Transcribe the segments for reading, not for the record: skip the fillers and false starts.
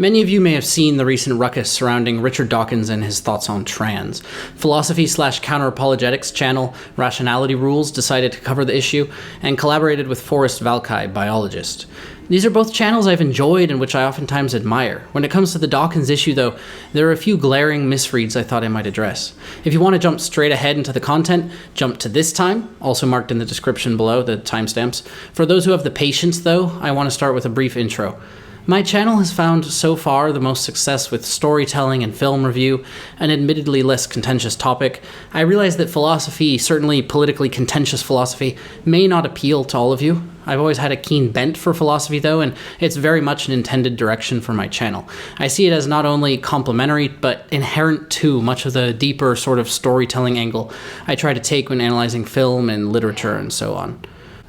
Many of you may have seen the recent ruckus surrounding Richard Dawkins and his thoughts on trans. Philosophy/counter-apologetics channel Rationality Rules decided to cover the issue and collaborated with Forrest Valkai, biologist. These are both channels I've enjoyed and which I oftentimes admire. When it comes to the Dawkins issue, though, there are a few glaring misreads I thought I might address. If you want to jump straight ahead into the content, jump to this time, also marked in the description below, the timestamps. For those who have the patience, though, I want to start with a brief intro. My channel has found so far the most success with storytelling and film review, an admittedly less contentious topic. I realize that philosophy, certainly politically contentious philosophy, may not appeal to all of you. I've always had a keen bent for philosophy though, and it's very much an intended direction for my channel. I see it as not only complementary, but inherent to much of the deeper sort of storytelling angle I try to take when analyzing film and literature and so on.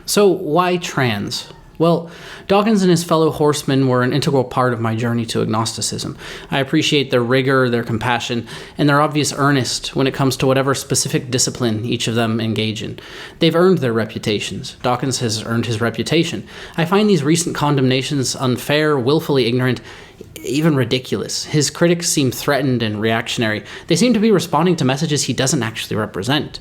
So why trans? Well, Dawkins and his fellow horsemen were an integral part of my journey to agnosticism. I appreciate their rigor, their compassion, and their obvious earnest when it comes to whatever specific discipline each of them engage in. They've earned their reputations. Dawkins has earned his reputation. I find these recent condemnations unfair, willfully ignorant, even ridiculous. His critics seem threatened and reactionary. They seem to be responding to messages he doesn't actually represent.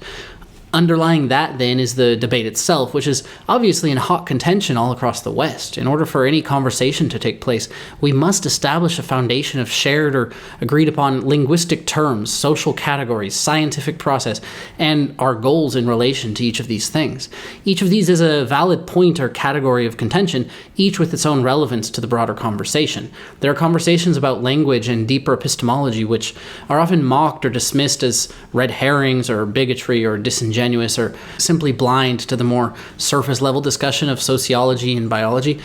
Underlying that, then, is the debate itself, which is obviously in hot contention all across the West. In order for any conversation to take place, we must establish a foundation of shared or agreed upon linguistic terms, social categories, scientific process, and our goals in relation to each of these things. Each of these is a valid point or category of contention, each with its own relevance to the broader conversation. There are conversations about language and deeper epistemology which are often mocked or dismissed as red herrings or bigotry or disingenuous or simply blind to the more surface-level discussion of sociology and biology.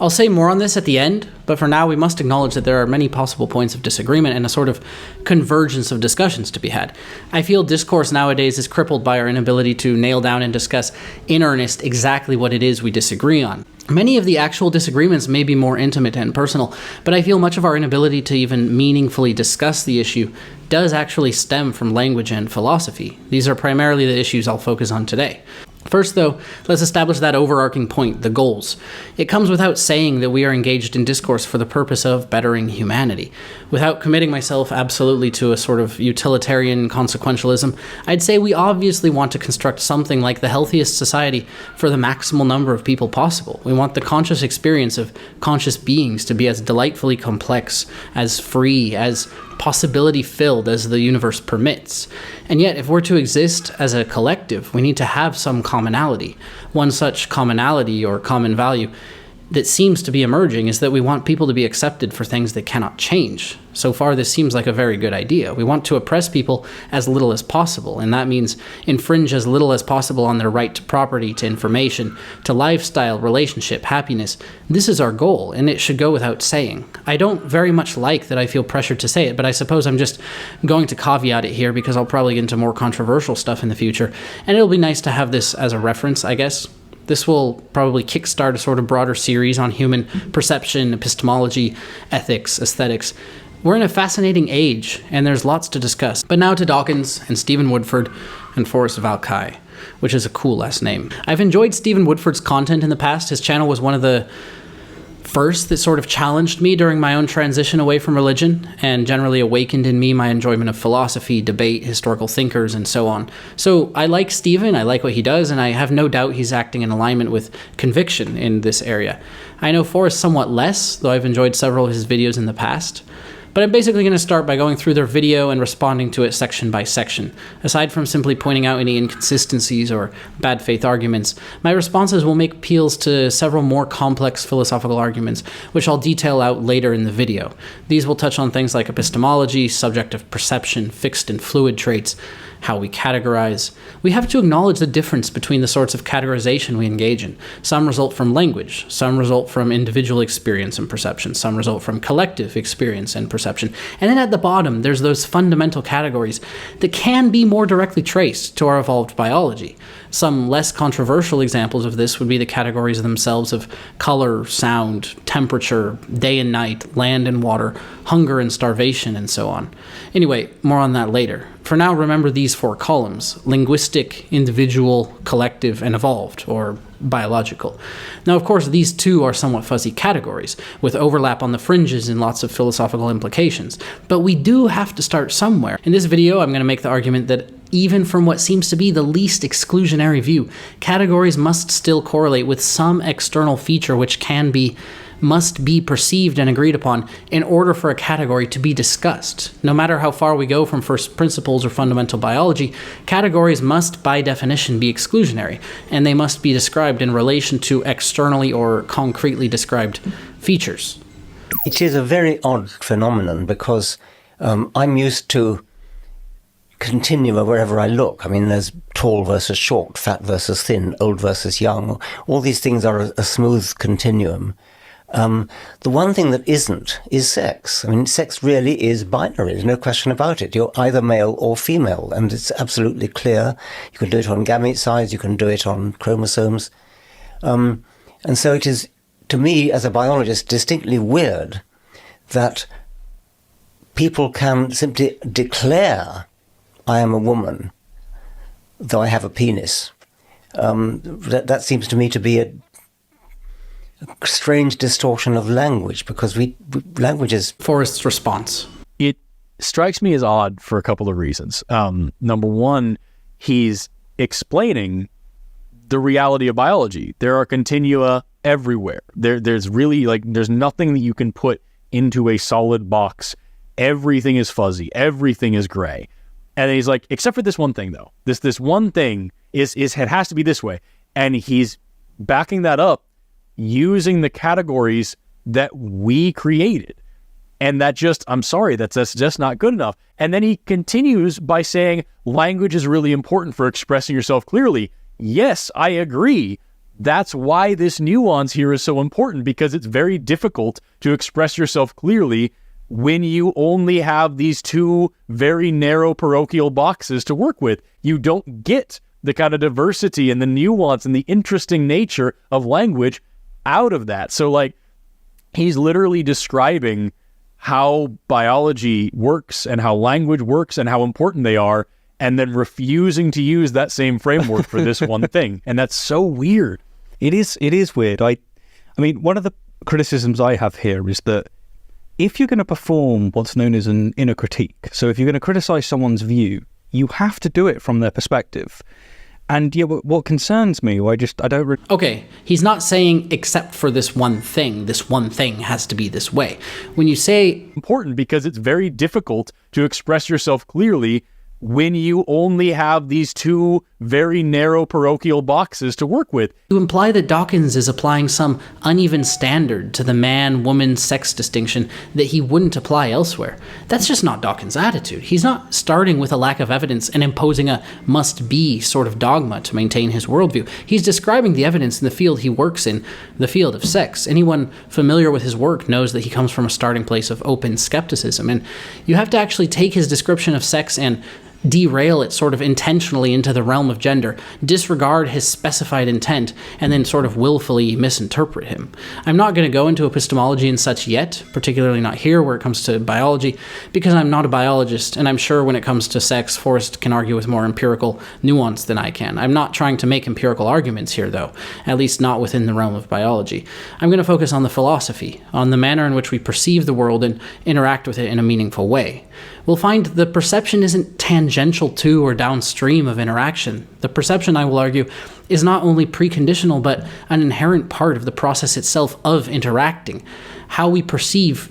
I'll say more on this at the end, but for now we must acknowledge that there are many possible points of disagreement and a sort of convergence of discussions to be had. I feel discourse nowadays is crippled by our inability to nail down and discuss in earnest exactly what it is we disagree on. Many of the actual disagreements may be more intimate and personal, but I feel much of our inability to even meaningfully discuss the issue does actually stem from language and philosophy. These are primarily the issues I'll focus on today. First, though, let's establish that overarching point, the goals. It comes without saying that we are engaged in discourse for the purpose of bettering humanity. Without committing myself absolutely to a sort of utilitarian consequentialism, I'd say we obviously want to construct something like the healthiest society for the maximal number of people possible. We want the conscious experience of conscious beings to be as delightfully complex, as free, as possibility-filled as the universe permits. And yet, if we're to exist as a collective, we need to have some commonality. One such commonality or common value that seems to be emerging is that we want people to be accepted for things they cannot change. So far, this seems like a very good idea. We want to oppress people as little as possible, and that means infringe as little as possible on their right to property, to information, to lifestyle, relationship, happiness. This is our goal, and it should go without saying. I don't very much like that I feel pressured to say it, but I suppose I'm just going to caveat it here because I'll probably get into more controversial stuff in the future, and it'll be nice to have this as a reference, I guess. This will probably kickstart a sort of broader series on human perception, epistemology, ethics, aesthetics. We're in a fascinating age, and there's lots to discuss. But now to Dawkins and Stephen Woodford and Forrest Valkai, which is a cool last name. I've enjoyed Stephen Woodford's content in the past. His channel was one of the first that sort of challenged me during my own transition away from religion and generally awakened in me my enjoyment of philosophy, debate, historical thinkers, and so on. So I like Stephen, I like what he does, and I have no doubt he's acting in alignment with conviction in this area. I know Forrest somewhat less, though I've enjoyed several of his videos in the past. But I'm basically going to start by going through their video and responding to it section by section. Aside from simply pointing out any inconsistencies or bad faith arguments, my responses will make appeals to several more complex philosophical arguments, which I'll detail out later in the video. These will touch on things like epistemology, subjective perception, fixed and fluid traits, how we categorize. We have to acknowledge the difference between the sorts of categorization we engage in. Some result from language, some result from individual experience and perception, some result from collective experience and perception. And then at the bottom, there's those fundamental categories that can be more directly traced to our evolved biology. Some less controversial examples of this would be the categories themselves of color, sound, temperature, day and night, land and water, hunger and starvation, and so on. Anyway, more on that later. For now, remember these four columns: linguistic, individual, collective, and evolved, or biological. Now, of course, these two are somewhat fuzzy categories, with overlap on the fringes and lots of philosophical implications. But we do have to start somewhere. In this video, I'm going to make the argument that even from what seems to be the least exclusionary view, categories must still correlate with some external feature which must be perceived and agreed upon in order for a category to be discussed. No matter how far we go from first principles or fundamental biology, categories must by definition be exclusionary, and they must be described in relation to externally or concretely described features. It is a very odd phenomenon because I'm used to Continua wherever I look. I mean, there's tall versus short, fat versus thin, old versus young. All these things are a smooth continuum. The one thing that isn't is sex. I mean, sex really is binary. There's no question about it. You're either male or female, and it's absolutely clear. You can do it on gamete size. You can do it on chromosomes. And so it is, to me, as a biologist, distinctly weird that people can simply declare, I am a woman, though I have a penis. That seems to me to be a strange distortion of language, because language is... Forrest's response. It strikes me as odd for a couple of reasons. Number one, he's explaining the reality of biology. There are continua everywhere. There's really, there's nothing that you can put into a solid box. Everything is fuzzy. Everything is gray. And he's like, except for this one thing, though. This one thing it has to be this way. And he's backing that up using the categories that we created. And that just, I'm sorry, that's just not good enough. And then he continues by saying language is really important for expressing yourself clearly. Yes, I agree. That's why this nuance here is so important, because it's very difficult to express yourself clearly when you only have these two very narrow parochial boxes to work with. You don't get the kind of diversity and the nuance and the interesting nature of language out of that. So he's literally describing how biology works and how language works and how important they are, and then refusing to use that same framework for this one thing. And that's so weird. It is weird. I mean, one of the criticisms I have here is that if you're going to perform what's known as an inner critique, so if you're going to criticize someone's view, you have to do it from their perspective. And yeah, what concerns me, Okay, he's not saying except for this one thing has to be this way. When you say... Important because it's very difficult to express yourself clearly when you only have these two very narrow parochial boxes to work with. To imply that Dawkins is applying some uneven standard to the man-woman sex distinction that he wouldn't apply elsewhere, that's just not Dawkins' attitude. He's not starting with a lack of evidence and imposing a must-be sort of dogma to maintain his worldview. He's describing the evidence in the field he works in, the field of sex. Anyone familiar with his work knows that he comes from a starting place of open skepticism, and you have to actually take his description of sex and derail it sort of intentionally into the realm of gender, disregard his specified intent, and then sort of willfully misinterpret him. I'm not going to go into epistemology and such yet, particularly not here where it comes to biology, because I'm not a biologist, and I'm sure when it comes to sex, Forrest can argue with more empirical nuance than I can. I'm not trying to make empirical arguments here, though, at least not within the realm of biology. I'm going to focus on the philosophy, on the manner in which we perceive the world and interact with it in a meaningful way. We'll find the perception isn't tangential to or downstream of interaction. The perception, I will argue, is not only preconditional, but an inherent part of the process itself of interacting. How we perceive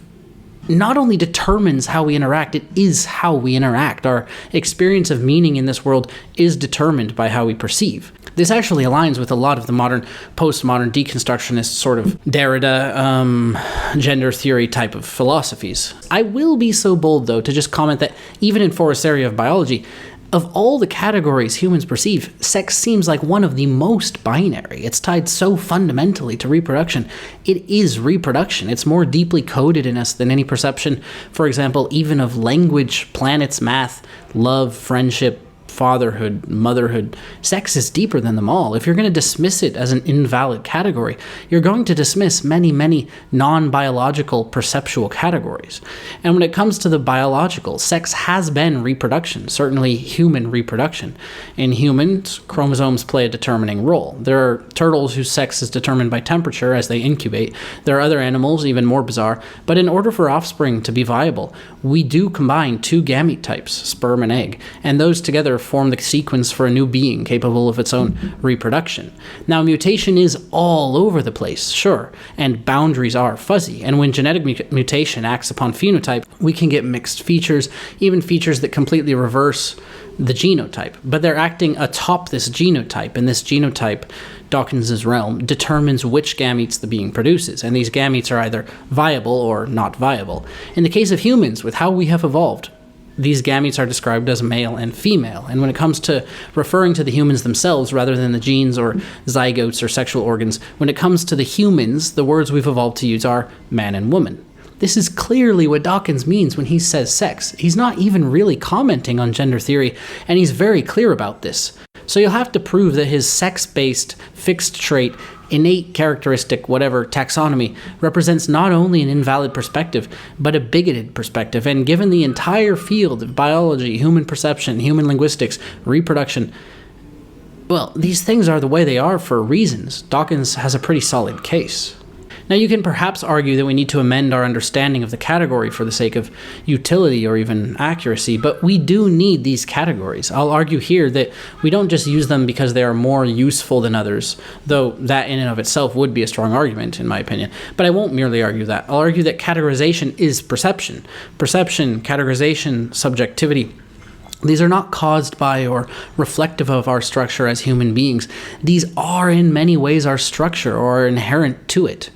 not only determines how we interact, it is how we interact. Our experience of meaning in this world is determined by how we perceive. This actually aligns with a lot of the modern, postmodern deconstructionist sort of Derrida, gender theory type of philosophies. I will be so bold, though, to just comment that even in Forrest's area of biology, of all the categories humans perceive, sex seems like one of the most binary. It's tied so fundamentally to reproduction. It is reproduction. It's more deeply coded in us than any perception, for example, even of language, planets, math, love, friendship, fatherhood, motherhood. Sex is deeper than them all. If you're going to dismiss it as an invalid category, you're going to dismiss many, many non-biological perceptual categories. And when it comes to the biological, sex has been reproduction, certainly human reproduction. In humans, chromosomes play a determining role. There are turtles whose sex is determined by temperature as they incubate. There are other animals, even more bizarre, but in order for offspring to be viable, we do combine two gamete types, sperm and egg, and those together form the sequence for a new being capable of its own reproduction. Now, mutation is all over the place, sure, and boundaries are fuzzy, and when genetic mutation acts upon phenotype, we can get mixed features, even features that completely reverse the genotype, but they're acting atop this genotype, and this genotype, Dawkins's realm, determines which gametes the being produces, and these gametes are either viable or not viable. In the case of humans, with how we have evolved, these gametes are described as male and female, and when it comes to referring to the humans themselves rather than the genes or zygotes or sexual organs, when it comes to the humans, the words we've evolved to use are man and woman. This is clearly what Dawkins means when he says sex. He's not even really commenting on gender theory, and he's very clear about this. So you'll have to prove that his sex-based, fixed trait, innate characteristic, whatever, taxonomy, represents not only an invalid perspective, but a bigoted perspective. And given the entire field of biology, human perception, human linguistics, reproduction, well, these things are the way they are for reasons. Dawkins has a pretty solid case. Now, you can perhaps argue that we need to amend our understanding of the category for the sake of utility or even accuracy, but we do need these categories. I'll argue here that we don't just use them because they are more useful than others, though that in and of itself would be a strong argument, in my opinion. But I won't merely argue that. I'll argue that categorization is perception. Perception, categorization, subjectivity, these are not caused by or reflective of our structure as human beings. These are in many ways our structure or are inherent to it.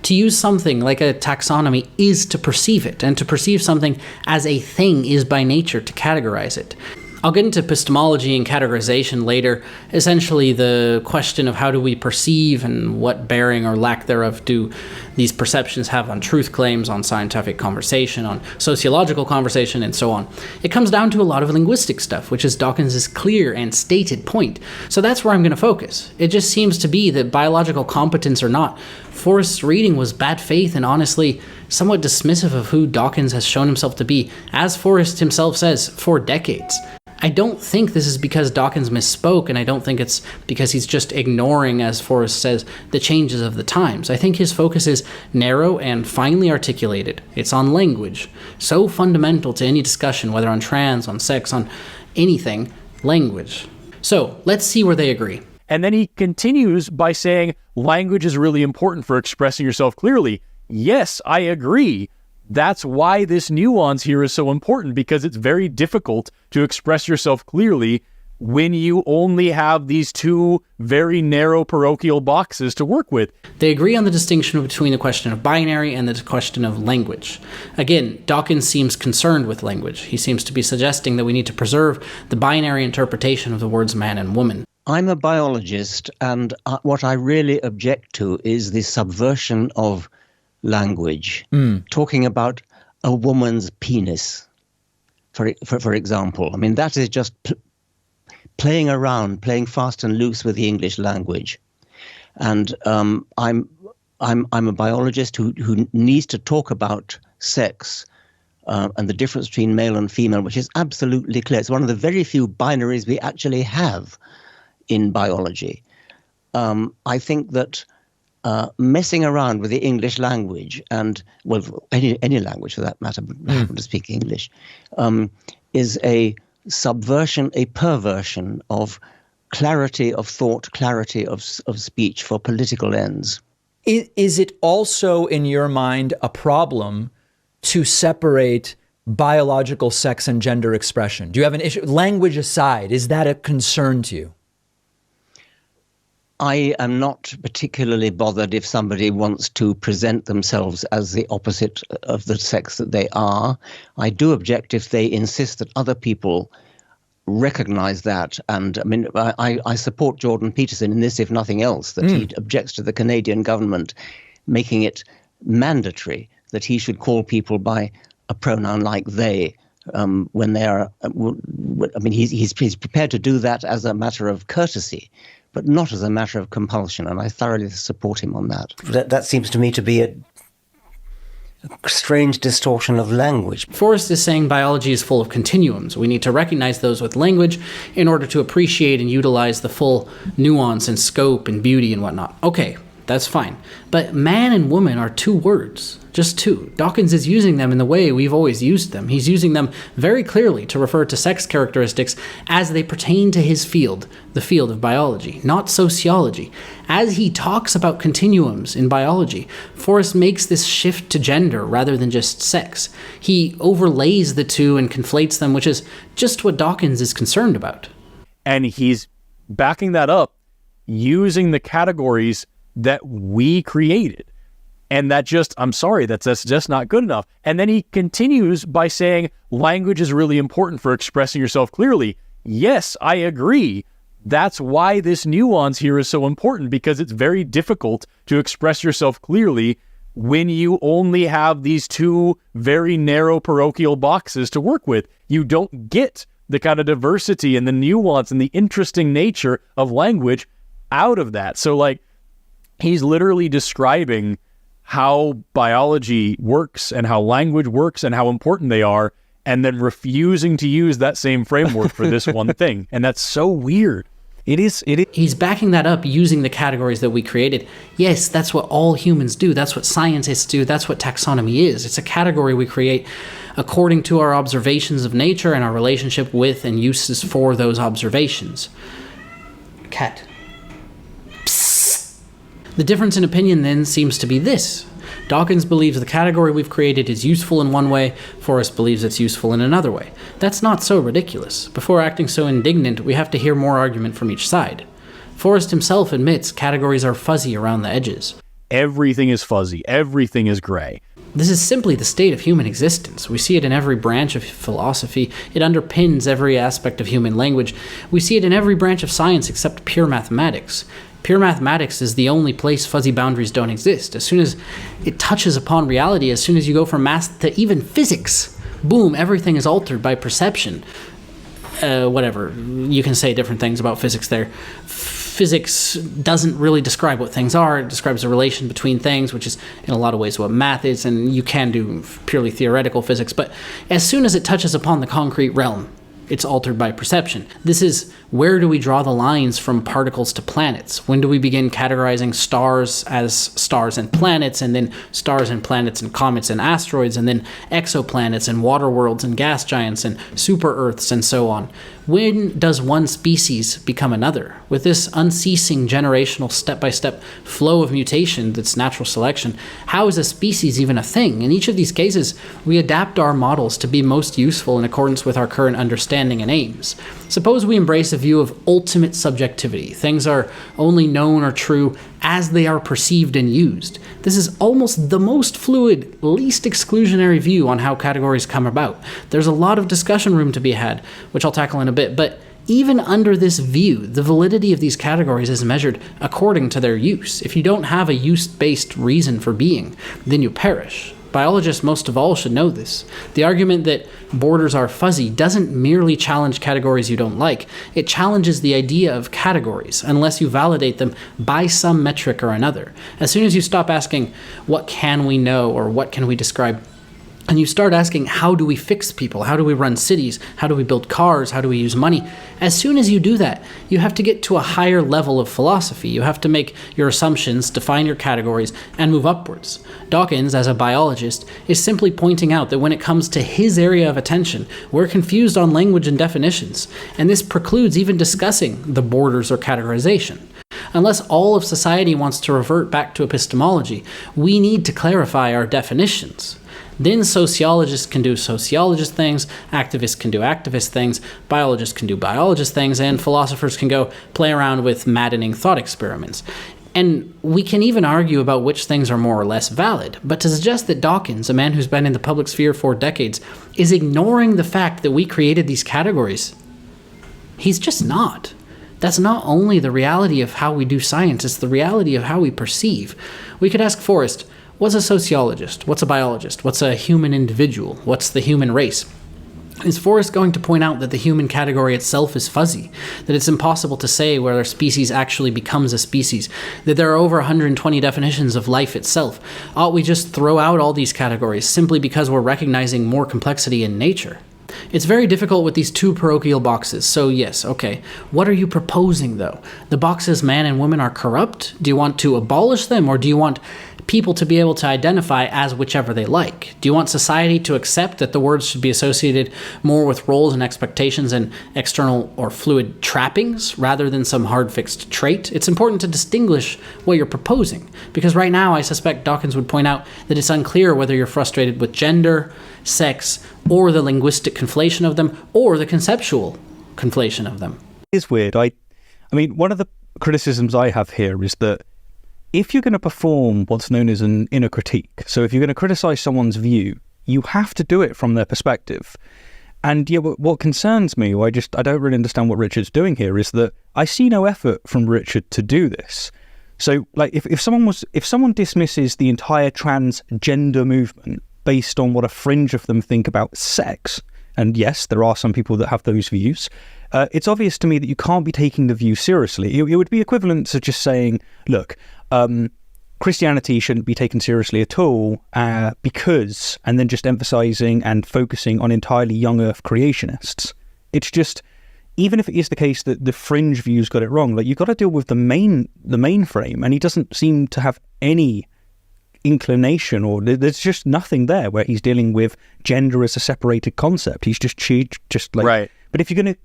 To use something like a taxonomy is to perceive it, and to perceive something as a thing is by nature to categorize it. I'll get into epistemology and categorization later, essentially the question of how do we perceive and what bearing or lack thereof do these perceptions have on truth claims, on scientific conversation, on sociological conversation, and so on. It comes down to a lot of linguistic stuff, which is Dawkins' clear and stated point. So that's where I'm going to focus. It just seems to be that biological competence or not, Forrest's reading was bad faith and honestly somewhat dismissive of who Dawkins has shown himself to be, as Forrest himself says, for decades. I don't think this is because Dawkins misspoke, and I don't think it's because he's just ignoring, as Forrest says, the changes of the times. I think his focus is narrow and finely articulated. It's on language, so fundamental to any discussion, whether on trans, on sex, on anything, language. So let's see where they agree. And then he continues by saying, language is really important for expressing yourself clearly. Yes, I agree. That's why this nuance here is so important, because it's very difficult to express yourself clearly when you only have these two very narrow parochial boxes to work with. They agree on the distinction between the question of binary and the question of language. Again, Dawkins seems concerned with language. He seems to be suggesting that we need to preserve the binary interpretation of the words man and woman. I'm a biologist, and what I really object to is the subversion of language, talking about a woman's penis, for example. I mean, that is just playing around, playing fast and loose with the English language. And I'm a biologist who needs to talk about sex and the difference between male and female, which is absolutely clear. It's one of the very few binaries we actually have in biology. I think that messing around with the English language and, well, any language for that matter, but I happen to speak English, is a subversion, a perversion of clarity of thought, clarity of speech for political ends. Is it also, in your mind, a problem to separate biological sex and gender expression? Do you have an issue, language aside, is that a concern to you? I am not particularly bothered if somebody wants to present themselves as the opposite of the sex that they are. I do object if they insist that other people recognize that. And I mean, I support Jordan Peterson in this, if nothing else, that he objects to the Canadian government making it mandatory that he should call people by a pronoun like they when they are. I mean, he's prepared to do that as a matter of courtesy, but not as a matter of compulsion, and I thoroughly support him on that. That seems to me to be a strange distortion of language. Forrest is saying biology is full of continuums. We need to recognize those with language in order to appreciate and utilize the full nuance and scope and beauty and whatnot. Okay, that's fine. But man and woman are two words, just two. Dawkins is using them in the way we've always used them. He's using them very clearly to refer to sex characteristics as they pertain to his field, the field of biology, not sociology. As he talks about continuums in biology, Forrest makes this shift to gender rather than just sex. He overlays the two and conflates them, which is just what Dawkins is concerned about. And he's backing that up using the categories that we created. And that just, I'm sorry, that's just not good enough. And then he continues by saying language is really important for expressing yourself clearly. Yes, I agree. That's why this nuance here is so important, because it's very difficult to express yourself clearly when you only have these two very narrow parochial boxes to work with. You don't get the kind of diversity and the nuance and the interesting nature of language out of that. So like, he's literally describing how biology works and how language works and how important they are, and then refusing to use that same framework for this one thing. And that's so weird. It is. He's backing that up using the categories that we created. Yes, that's what all humans do. That's what scientists do. That's what taxonomy is. It's a category we create according to our observations of nature and our relationship with and uses for those observations. Cat. Psst. The difference in opinion then seems to be this. Dawkins believes the category we've created is useful in one way, Forrest believes it's useful in another way. That's not so ridiculous. Before acting so indignant, we have to hear more argument from each side. Forrest himself admits categories are fuzzy around the edges. Everything is fuzzy. Everything is gray. This is simply the state of human existence. We see it in every branch of philosophy. It underpins every aspect of human language. We see it in every branch of science except pure mathematics. Pure mathematics is the only place fuzzy boundaries don't exist. As soon as it touches upon reality, as soon as you go from math to even physics, boom, everything is altered by perception. Whatever, you can say different things about physics there. Physics doesn't really describe what things are. It describes a relation between things, which is in a lot of ways what math is, and you can do purely theoretical physics. But as soon as it touches upon the concrete realm, it's altered by perception. This is where do we draw the lines from particles to planets? When do we begin categorizing stars as stars and planets, and then stars and planets and comets and asteroids, and then exoplanets and water worlds and gas giants and super Earths and so on? When does one species become another? With this unceasing generational step-by-step flow of mutation that's natural selection, how is a species even a thing? In each of these cases, we adapt our models to be most useful in accordance with our current understanding and aims. Suppose we embrace a view of ultimate subjectivity. Things are only known or true as they are perceived and used. This is almost the most fluid, least exclusionary view on how categories come about. There's a lot of discussion room to be had, which I'll tackle in a bit, but even under this view, the validity of these categories is measured according to their use. If you don't have a use-based reason for being, then you perish. Biologists most of all should know this. The argument that borders are fuzzy doesn't merely challenge categories you don't like, it challenges the idea of categories, unless you validate them by some metric or another. As soon as you stop asking, what can we know or what can we describe, and you start asking, how do we fix people? How do we run cities? How do we build cars? How do we use money? As soon as you do that, you have to get to a higher level of philosophy. You have to make your assumptions, define your categories, and move upwards. Dawkins, as a biologist, is simply pointing out that when it comes to his area of attention, we're confused on language and definitions, and this precludes even discussing the borders or categorization. Unless all of society wants to revert back to epistemology, we need to clarify our definitions. Then sociologists can do sociologist things, activists can do activist things, biologists can do biologist things, and philosophers can go play around with maddening thought experiments. And we can even argue about which things are more or less valid, but to suggest that Dawkins, a man who's been in the public sphere for decades, is ignoring the fact that we created these categories, he's just not. That's not only the reality of how we do science, it's the reality of how we perceive. We could ask Forrest, what's a sociologist? What's a biologist? What's a human individual? What's the human race? Is Forrest going to point out that the human category itself is fuzzy, that it's impossible to say whether a species actually becomes a species, that there are over 120 definitions of life itself? Ought we just throw out all these categories simply because we're recognizing more complexity in nature? It's very difficult with these two parochial boxes, so yes, okay. What are you proposing, though? The boxes man and woman are corrupt? Do you want to abolish them, or do you want people to be able to identify as whichever they like? Do you want society to accept that the words should be associated more with roles and expectations and external or fluid trappings rather than some hard-fixed trait? It's important to distinguish what you're proposing, because right now I suspect Dawkins would point out that it's unclear whether you're frustrated with gender, sex, or the linguistic conflation of them, or the conceptual conflation of them. It's weird. I mean, one of the criticisms I have here is that if you're going to perform what's known as an inner critique, so if you're going to criticize someone's view, you have to do it from their perspective. And yeah, what concerns me, or I don't really understand what Richard's doing here, is that I see no effort from Richard to do this. So, like, if someone dismisses the entire transgender movement based on what a fringe of them think about sex, and yes, there are some people that have those views, it's obvious to me that you can't be taking the view seriously. It would be equivalent to just saying, look, Christianity shouldn't be taken seriously at all because, and then just emphasizing and focusing on entirely young earth creationists. It's just, even if it is the case that the fringe views got it wrong, like, you've got to deal with the main frame, and he doesn't seem to have any inclination, or there's just nothing there where he's dealing with gender as a separated concept. He's just like, right. But if you're going to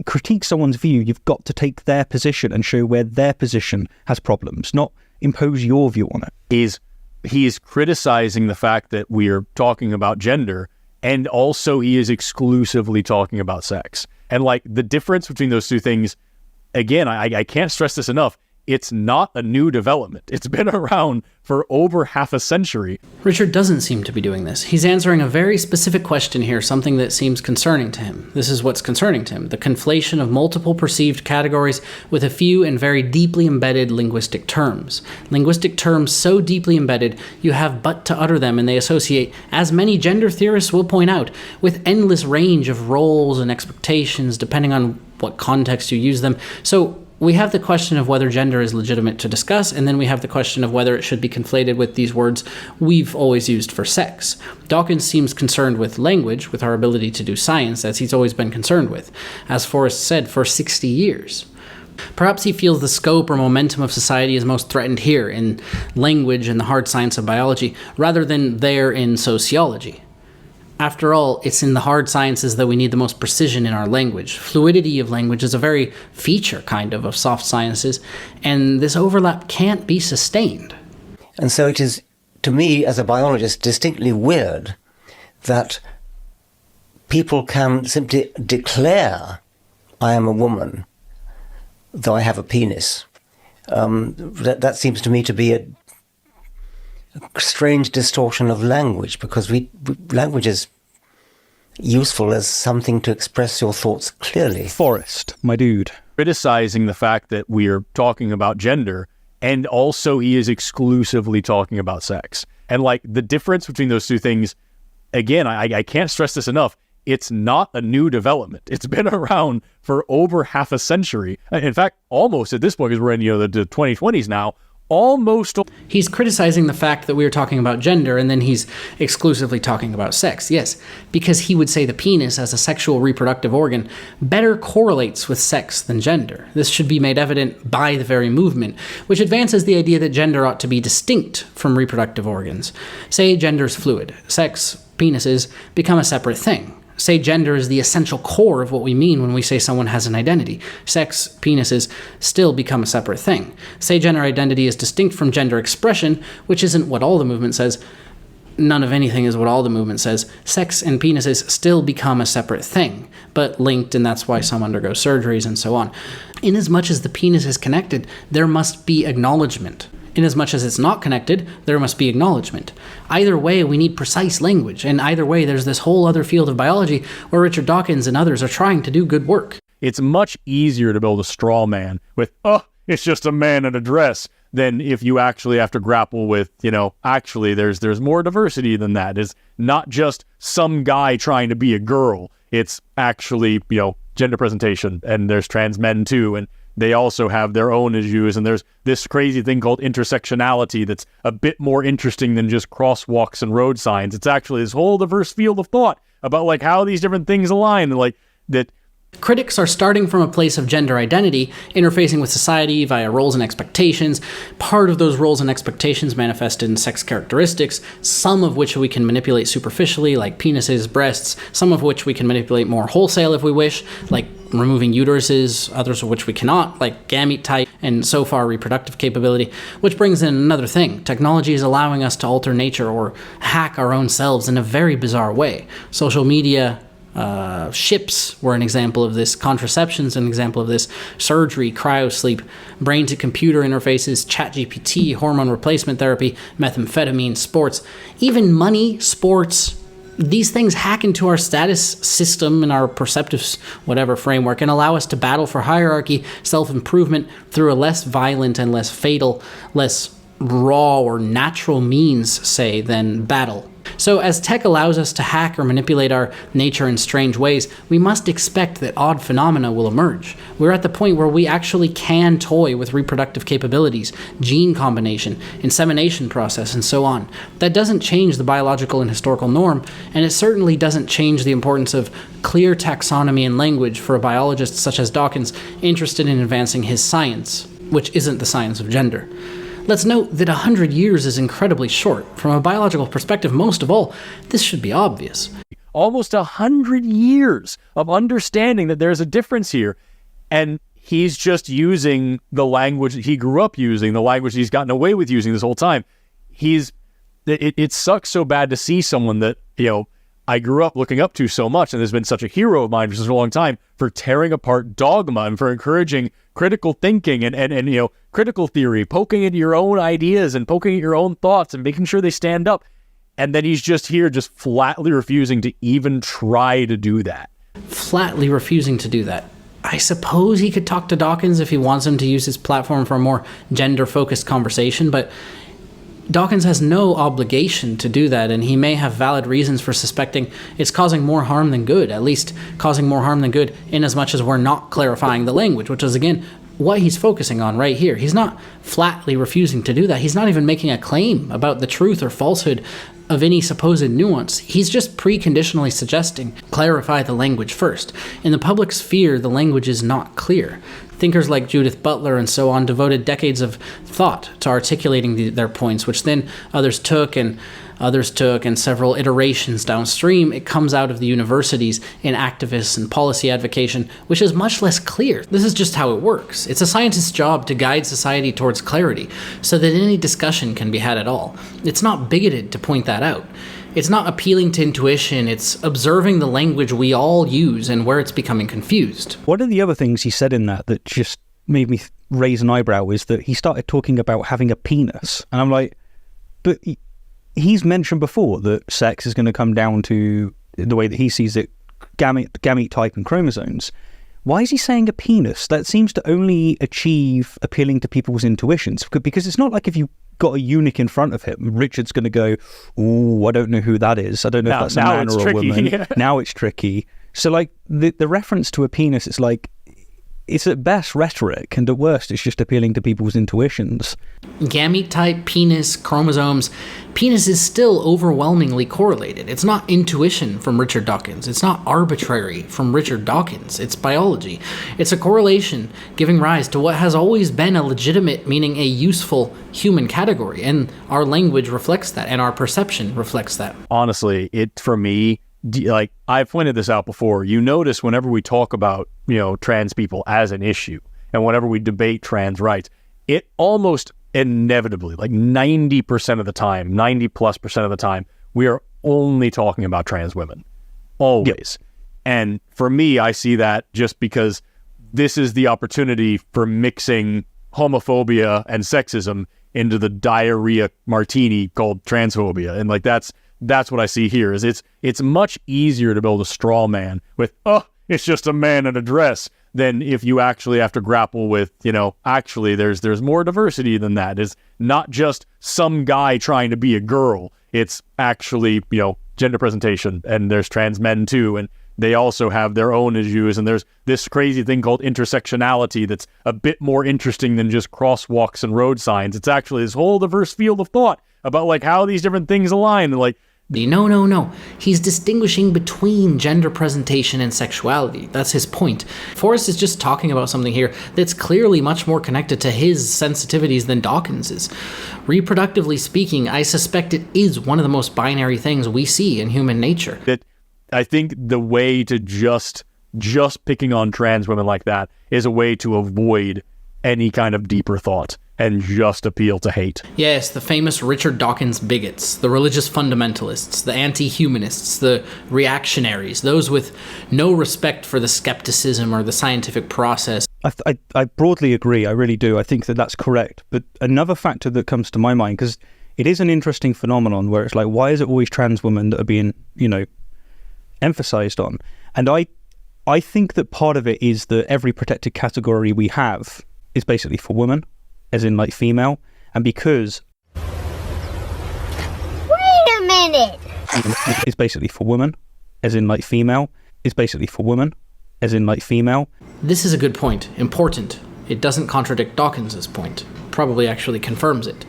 critique someone's view, you've got to take their position and show where their position has problems, not impose your view on it. He is criticizing the fact that we're talking about gender, and also he is exclusively talking about sex. And like, the difference between those two things, again, I can't stress this enough. It's not a new development. It's been around for over half a century. Richard doesn't seem to be doing this. He's answering a very specific question here, something that seems concerning to him. This is what's concerning to him: the conflation of multiple perceived categories with a few and very deeply embedded linguistic terms. Linguistic terms so deeply embedded, you have but to utter them, and they associate, as many gender theorists will point out, with endless range of roles and expectations, depending on what context you use them. So we have the question of whether gender is legitimate to discuss, and then we have the question of whether it should be conflated with these words we've always used for sex. Dawkins seems concerned with language, with our ability to do science, as he's always been concerned with, as Forrest said, for 60 years. Perhaps he feels the scope or momentum of society is most threatened here, in language and the hard science of biology, rather than there in sociology. After all, it's in the hard sciences that we need the most precision in our language. Fluidity of language is a very feature, kind of soft sciences, and this overlap can't be sustained. And so it is, to me, as a biologist, distinctly weird that people can simply declare, I am a woman, though I have a penis. That seems to me to be a strange distortion of language, because language is useful as something to express your thoughts clearly. Forrest, my dude. Criticizing the fact that we're talking about gender, and also he is exclusively talking about sex. And like, the difference between those two things, again, I can't stress this enough. It's not a new development. It's been around for over half a century. In fact, almost at this point, because we're in the 2020s now, almost. He's criticizing the fact that we are talking about gender, and then he's exclusively talking about sex. Yes, because he would say the penis as a sexual reproductive organ better correlates with sex than gender. This should be made evident by the very movement, which advances the idea that gender ought to be distinct from reproductive organs. Say gender's fluid. Sex, penises, become a separate thing. Say gender is the essential core of what we mean when we say someone has an identity. Sex, penises, still become a separate thing. Say gender identity is distinct from gender expression, which isn't what all the movement says. None of anything is what all the movement says. Sex and penises still become a separate thing, but linked, and that's why some undergo surgeries and so on. Inasmuch as the penis is connected, there must be acknowledgement. Inasmuch as it's not connected, there must be acknowledgement. Either way, we need precise language, and either way, there's this whole other field of biology where Richard Dawkins and others are trying to do good work. It's much easier to build a straw man with, it's just a man in a dress, than if you actually have to grapple with, actually there's more diversity than that. It's not just some guy trying to be a girl. It's actually, gender presentation, and there's trans men too, and they also have their own issues, and there's this crazy thing called intersectionality that's a bit more interesting than just crosswalks and road signs. It's actually this whole diverse field of thought about like how these different things align, and like that. Critics are starting from a place of gender identity, interfacing with society via roles and expectations. Part of those roles and expectations manifest in sex characteristics, some of which we can manipulate superficially, like penises, breasts, some of which we can manipulate more wholesale if we wish, like removing uteruses, others of which we cannot, like gamete type, and so far reproductive capability. Which brings in another thing. Technology is allowing us to alter nature or hack our own selves in a very bizarre way. Social media, ships were an example of this, contraception's an example of this, surgery, cryosleep, brain-to-computer interfaces, ChatGPT, hormone replacement therapy, methamphetamine, sports, even money, sports. These things hack into our status system and our perceptive whatever framework and allow us to battle for hierarchy, self-improvement through a less violent and less fatal, less raw or natural means, say, than battle. So as tech allows us to hack or manipulate our nature in strange ways, we must expect that odd phenomena will emerge. We're at the point where we actually can toy with reproductive capabilities, gene combination, insemination process, and so on. That doesn't change the biological and historical norm, and it certainly doesn't change the importance of clear taxonomy and language for a biologist such as Dawkins interested in advancing his science, which isn't the science of gender. Let's note that 100 years is incredibly short. From a biological perspective, most of all, this should be obvious. Almost 100 years of understanding that there's a difference here. And he's just using the language that he grew up using, the language he's gotten away with using this whole time. It sucks so bad to see someone that, I grew up looking up to so much, and has been such a hero of mine for such a long time, for tearing apart dogma and for encouraging critical thinking and critical theory, poking at your own ideas and poking at your own thoughts and making sure they stand up. And then he's just here, just flatly refusing to even try to do that. Flatly refusing to do that. I suppose he could talk to Dawkins if he wants him to use his platform for a more gender-focused conversation, but Dawkins has no obligation to do that, and he may have valid reasons for suspecting it's causing more harm than good, at least causing more harm than good in as much as we're not clarifying the language, which is, again, what he's focusing on right here. He's not flatly refusing to do that. He's not even making a claim about the truth or falsehood of any supposed nuance. He's just preconditionally suggesting clarify the language first. In the public sphere, the language is not clear. Thinkers like Judith Butler and so on devoted decades of thought to articulating their points, which then others took, and several iterations downstream, it comes out of the universities in activists and policy advocation, which is much less clear. This is just how it works. It's a scientist's job to guide society towards clarity, so that any discussion can be had at all. It's not bigoted to point that out. It's not appealing to intuition, it's observing the language we all use and where it's becoming confused. One of the other things he said in that just made me raise an eyebrow is that he started talking about having a penis. And I'm like, but he's mentioned before that sex is going to come down to the way that he sees it, gamete type and chromosomes. Why is he saying a penis? That seems to only achieve appealing to people's intuitions, because it's not like if you got a eunuch in front of him, Richard's going to go, ooh, I don't know who that is. I don't know if that's a man or a woman. Yeah. Now it's tricky. So like the reference to a penis, it's like, it's at best rhetoric, and at worst it's just appealing to people's intuitions. Gamete type, penis, chromosomes. Penis is still overwhelmingly correlated. It's not intuition from Richard Dawkins. It's not arbitrary from Richard Dawkins. It's biology. It's a correlation giving rise to what has always been a legitimate, meaning a useful human category, and our language reflects that, and our perception reflects that. Honestly, for me, like I've pointed this out before, you notice whenever we talk about, trans people as an issue, and whenever we debate trans rights, it almost inevitably, like 90% of the time, 90+% of the time, we are only talking about trans women. Always. Yep. And for me, I see that just because this is the opportunity for mixing homophobia and sexism into the diarrhea martini called transphobia. And like that's what I see here. Is it's much easier to build a straw man with, it's just a man in a dress, than if you actually have to grapple with, actually there's more diversity than that. It's not just some guy trying to be a girl. It's actually, gender presentation, and there's trans men too, and they also have their own issues, and there's this crazy thing called intersectionality that's a bit more interesting than just crosswalks and road signs. It's actually this whole diverse field of thought about how these different things align, and No. He's distinguishing between gender presentation and sexuality. That's his point. Forrest is just talking about something here that's clearly much more connected to his sensitivities than Dawkins is. Reproductively speaking, I suspect it is one of the most binary things we see in human nature. I think the way to just picking on trans women like that is a way to avoid any kind of deeper thought and just appeal to hate. Yes, the famous Richard Dawkins bigots, the religious fundamentalists, the anti-humanists, the reactionaries, those with no respect for the skepticism or the scientific process. I broadly agree, I really do. I think that that's correct. But another factor that comes to my mind, because it is an interesting phenomenon where it's why is it always trans women that are being, emphasized on? And I think that part of it is that every protected category we have is basically for women, as in female, and because wait a minute, is basically for women, as in female, is basically for women, as in female. This is a good point, important. It doesn't contradict Dawkins's point, probably actually confirms it.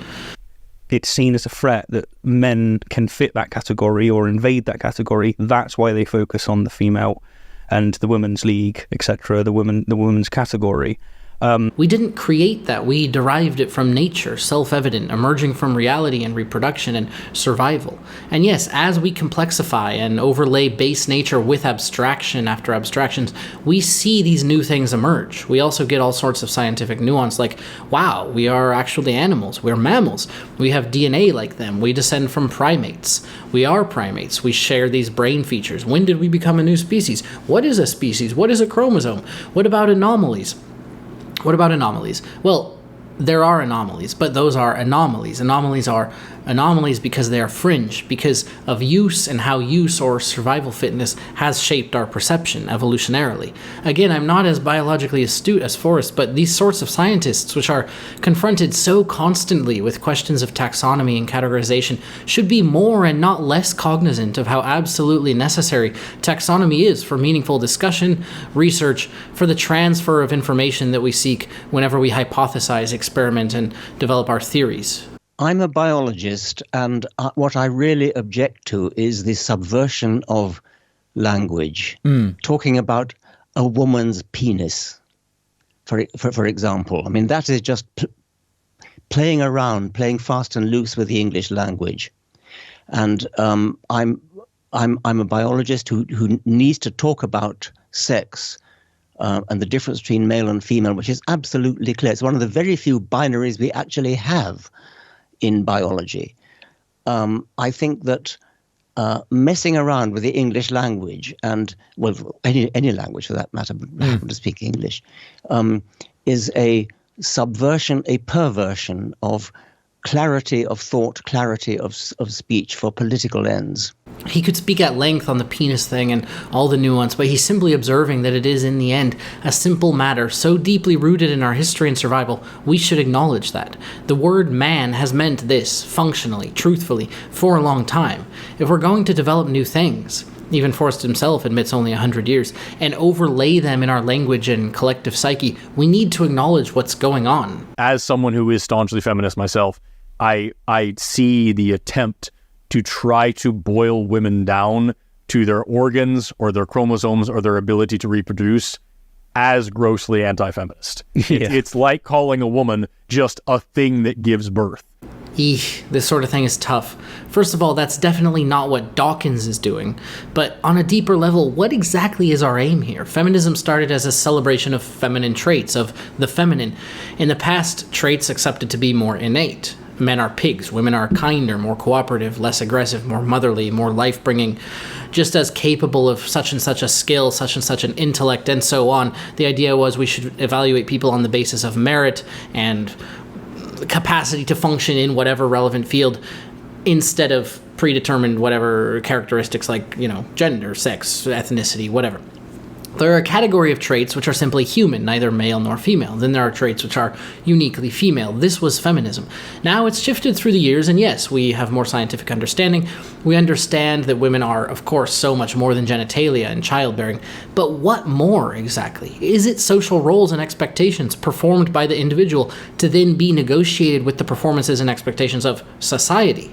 It's seen as a threat that men can fit that category or invade that category. That's why they focus on the female and the women's league, etc., the women's category. We didn't create that. We derived it from nature, self-evident, emerging from reality and reproduction and survival. And yes, as we complexify and overlay base nature with abstraction after abstractions, we see these new things emerge. We also get all sorts of scientific nuance wow, we are actually animals. We're mammals. We have DNA like them. We descend from primates. We are primates. We share these brain features. When did we become a new species? What is a species? What is a chromosome? What about anomalies? Well, there are anomalies, but those are anomalies. Anomalies are anomalies because they are fringe, because of use and how use or survival fitness has shaped our perception evolutionarily. Again, I'm not as biologically astute as Forrest, but these sorts of scientists, which are confronted so constantly with questions of taxonomy and categorization, should be more and not less cognizant of how absolutely necessary taxonomy is for meaningful discussion, research, for the transfer of information that we seek whenever we hypothesize, experiment, and develop our theories. I'm a biologist, and what I really object to is the subversion of language. Talking about a woman's penis, for example. I mean, that is just playing around, playing fast and loose with the English language. And I'm a biologist who needs to talk about sex and the difference between male and female, which is absolutely clear. It's one of the very few binaries we actually have in biology. I think that messing around with the English language and, any language for that matter, but I happen to speak English, is a subversion, a perversion of clarity of thought, clarity of speech for political ends. He could speak at length on the penis thing and all the nuance, but he's simply observing that it is, in the end, a simple matter so deeply rooted in our history and survival, we should acknowledge that. The word man has meant this, functionally, truthfully, for a long time. If we're going to develop new things, even Forrest himself admits only 100 years, and overlay them in our language and collective psyche, we need to acknowledge what's going on. As someone who is staunchly feminist myself, I see the attempt to try to boil women down to their organs or their chromosomes or their ability to reproduce as grossly anti-feminist. Yeah. It's like calling a woman just a thing that gives birth. This sort of thing is tough. First of all, that's definitely not what Dawkins is doing. But on a deeper level, what exactly is our aim here? Feminism started as a celebration of feminine traits, of the feminine. In the past, traits accepted to be more innate. Men are pigs, women are kinder, more cooperative, less aggressive, more motherly, more life-bringing, just as capable of such and such a skill, such and such an intellect, and so on. The idea was we should evaluate people on the basis of merit and capacity to function in whatever relevant field instead of predetermined whatever characteristics like, gender, sex, ethnicity, whatever. There are a category of traits which are simply human, neither male nor female. Then there are traits which are uniquely female. This was feminism. Now it's shifted through the years, and yes, we have more scientific understanding. We understand that women are, of course, so much more than genitalia and childbearing. But what more exactly? Is it social roles and expectations performed by the individual to then be negotiated with the performances and expectations of society?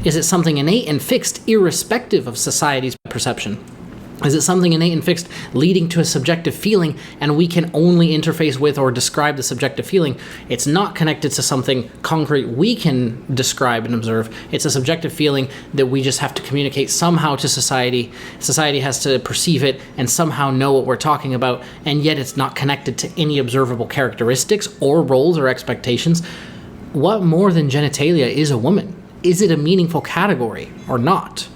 Is it something innate and fixed, irrespective of society's perception? Is it something innate and fixed, leading to a subjective feeling, and we can only interface with or describe the subjective feeling? It's not connected to something concrete we can describe and observe. It's a subjective feeling that we just have to communicate somehow to society. Society has to perceive it and somehow know what we're talking about, and yet it's not connected to any observable characteristics or roles or expectations. What more than genitalia is a woman? Is it a meaningful category or not?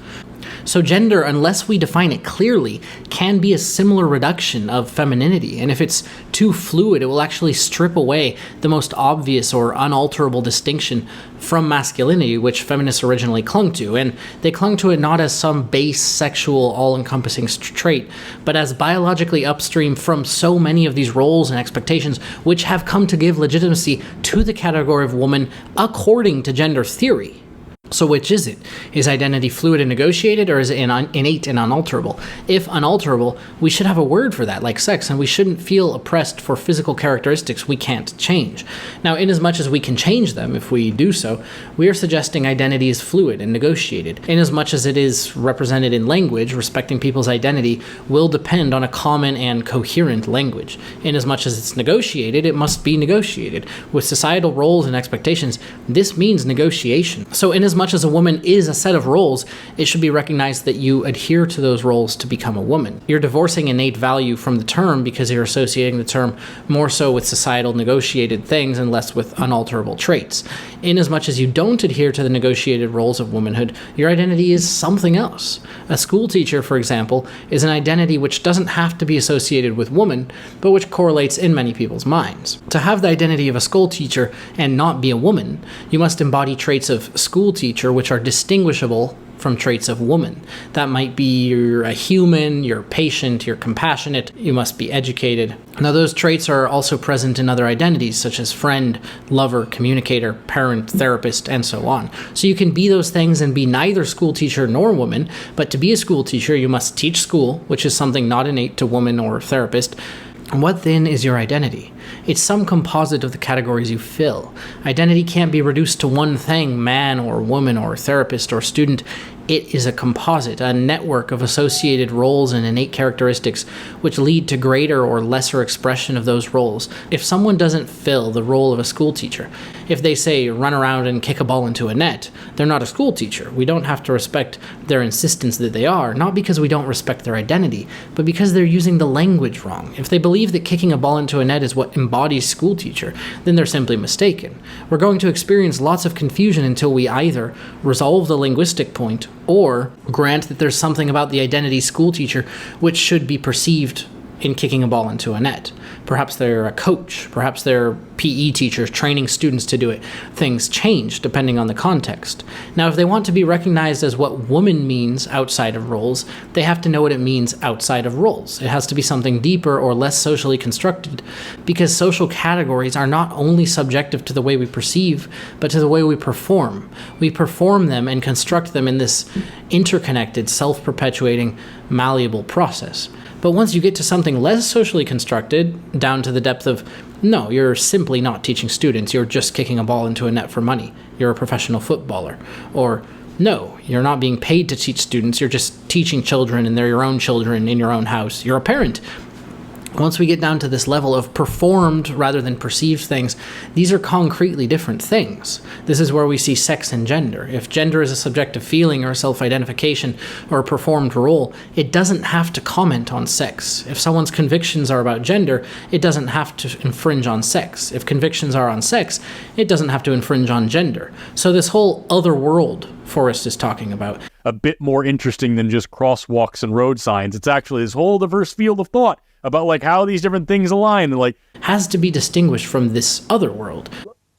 So gender, unless we define it clearly, can be a similar reduction of femininity. And if it's too fluid, it will actually strip away the most obvious or unalterable distinction from masculinity, which feminists originally clung to. And they clung to it not as some base, sexual, all-encompassing trait, but as biologically upstream from so many of these roles and expectations, which have come to give legitimacy to the category of woman according to gender theory. So which is it? Is identity fluid and negotiated, or is it innate and unalterable? If unalterable, we should have a word for that, like sex, and we shouldn't feel oppressed for physical characteristics we can't change. Now, inasmuch as we can change them, if we do so, we are suggesting identity is fluid and negotiated. Inasmuch as it is represented in language, respecting people's identity will depend on a common and coherent language. Inasmuch as it's negotiated, it must be negotiated. With societal roles and expectations, this means negotiation. So inasmuch as a woman is a set of roles, it should be recognized that you adhere to those roles to become a woman. You're divorcing innate value from the term because you're associating the term more so with societal negotiated things and less with unalterable traits. Inasmuch as you don't adhere to the negotiated roles of womanhood, your identity is something else. A schoolteacher, for example, is an identity which doesn't have to be associated with woman, but which correlates in many people's minds. To have the identity of a schoolteacher and not be a woman, you must embody traits of schoolteacher which are distinguishable from traits of woman. That might be you're a human, you're patient, you're compassionate, you must be educated. Now those traits are also present in other identities such as friend, lover, communicator, parent, therapist, and so on. So you can be those things and be neither schoolteacher nor woman, but to be a schoolteacher you must teach school, which is something not innate to woman or therapist. What then is your identity? It's some composite of the categories you fill. Identity can't be reduced to one thing, man or woman or therapist or student. It is a composite, a network of associated roles and innate characteristics which lead to greater or lesser expression of those roles. If someone doesn't fill the role of a schoolteacher, if they say run around and kick a ball into a net, they're not a schoolteacher. We don't have to respect their insistence that they are, not because we don't respect their identity, but because they're using the language wrong. If they believe that kicking a ball into a net is what embodies schoolteacher, then they're simply mistaken. We're going to experience lots of confusion until we either resolve the linguistic point or grant that there's something about the identity schoolteacher which should be perceived in kicking a ball into a net. Perhaps they're a coach, perhaps they're PE teachers training students to do it. Things change depending on the context. Now, if they want to be recognized as what woman means outside of roles, they have to know what it means outside of roles. It has to be something deeper or less socially constructed, because social categories are not only subjective to the way we perceive, but to the way we perform. We perform them and construct them in this interconnected, self-perpetuating, malleable process. But once you get to something less socially constructed, down to the depth of, no, you're simply not teaching students, you're just kicking a ball into a net for money, you're a professional footballer. Or, no, you're not being paid to teach students, you're just teaching children and they're your own children in your own house, you're a parent. Once we get down to this level of performed rather than perceived things, these are concretely different things. This is where we see sex and gender. If gender is a subjective feeling or a self-identification or a performed role, it doesn't have to comment on sex. If someone's convictions are about gender, it doesn't have to infringe on sex. If convictions are on sex, it doesn't have to infringe on gender. So this whole other world Forrest is talking about, a bit more interesting than just crosswalks and road signs. It's actually this whole diverse field of thought about like how these different things align and like has to be distinguished from this other world.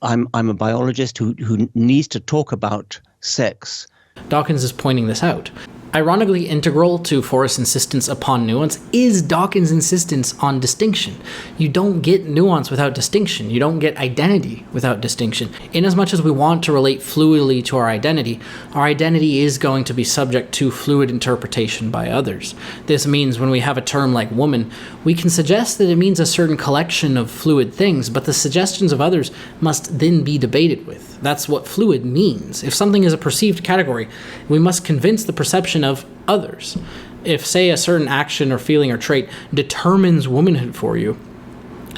I'm a biologist who needs to talk about sex. Dawkins is pointing this out. Ironically integral to Forrest's insistence upon nuance is Dawkins' insistence on distinction. You don't get nuance without distinction. You don't get identity without distinction. Inasmuch as we want to relate fluidly to our identity is going to be subject to fluid interpretation by others. This means when we have a term like woman, we can suggest that it means a certain collection of fluid things, but the suggestions of others must then be debated with. That's what fluid means. If something is a perceived category, we must convince the perception of others. If, say, a certain action or feeling or trait determines womanhood for you,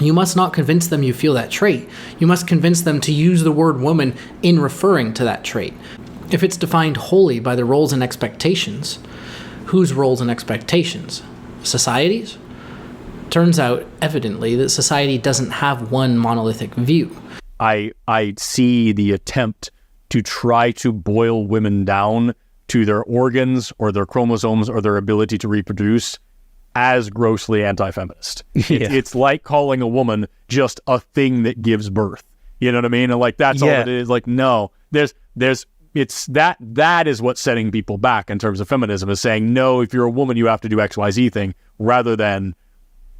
you must not convince them you feel that trait. You must convince them to use the word woman in referring to that trait. If it's defined wholly by the roles and expectations, whose roles and expectations? Society's? Turns out, evidently, that society doesn't have one monolithic view. I see the attempt to try to boil women down to their organs or their chromosomes or their ability to reproduce as grossly anti-feminist. It's like calling a woman just a thing that gives birth. You know what I mean? And like, that's all it is. Like, no, it's that is what's setting people back in terms of feminism, is saying, no, if you're a woman, you have to do XYZ thing, rather than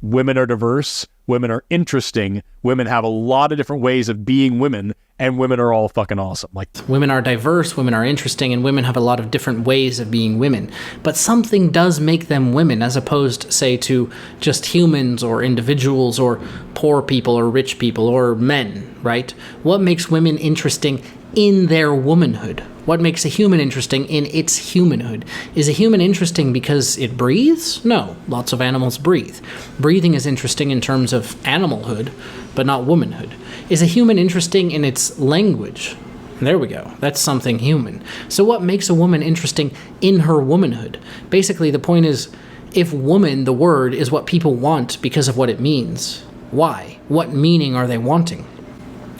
women are diverse, women are interesting, women have a lot of different ways of being women, and women are all fucking awesome. Like, women are diverse, women are interesting, and women have a lot of different ways of being women. But something does make them women, as opposed, say, to just humans or individuals or poor people or rich people or men, right? What makes women interesting in their womanhood? What makes a human interesting in its humanhood? Is a human interesting because it breathes? No, lots of animals breathe. Breathing is interesting in terms of animalhood, but not womanhood. Is a human interesting in its language? There we go. That's something human. So what makes a woman interesting in her womanhood? Basically, the point is, if woman, the word, is what people want because of what it means, why? What meaning are they wanting?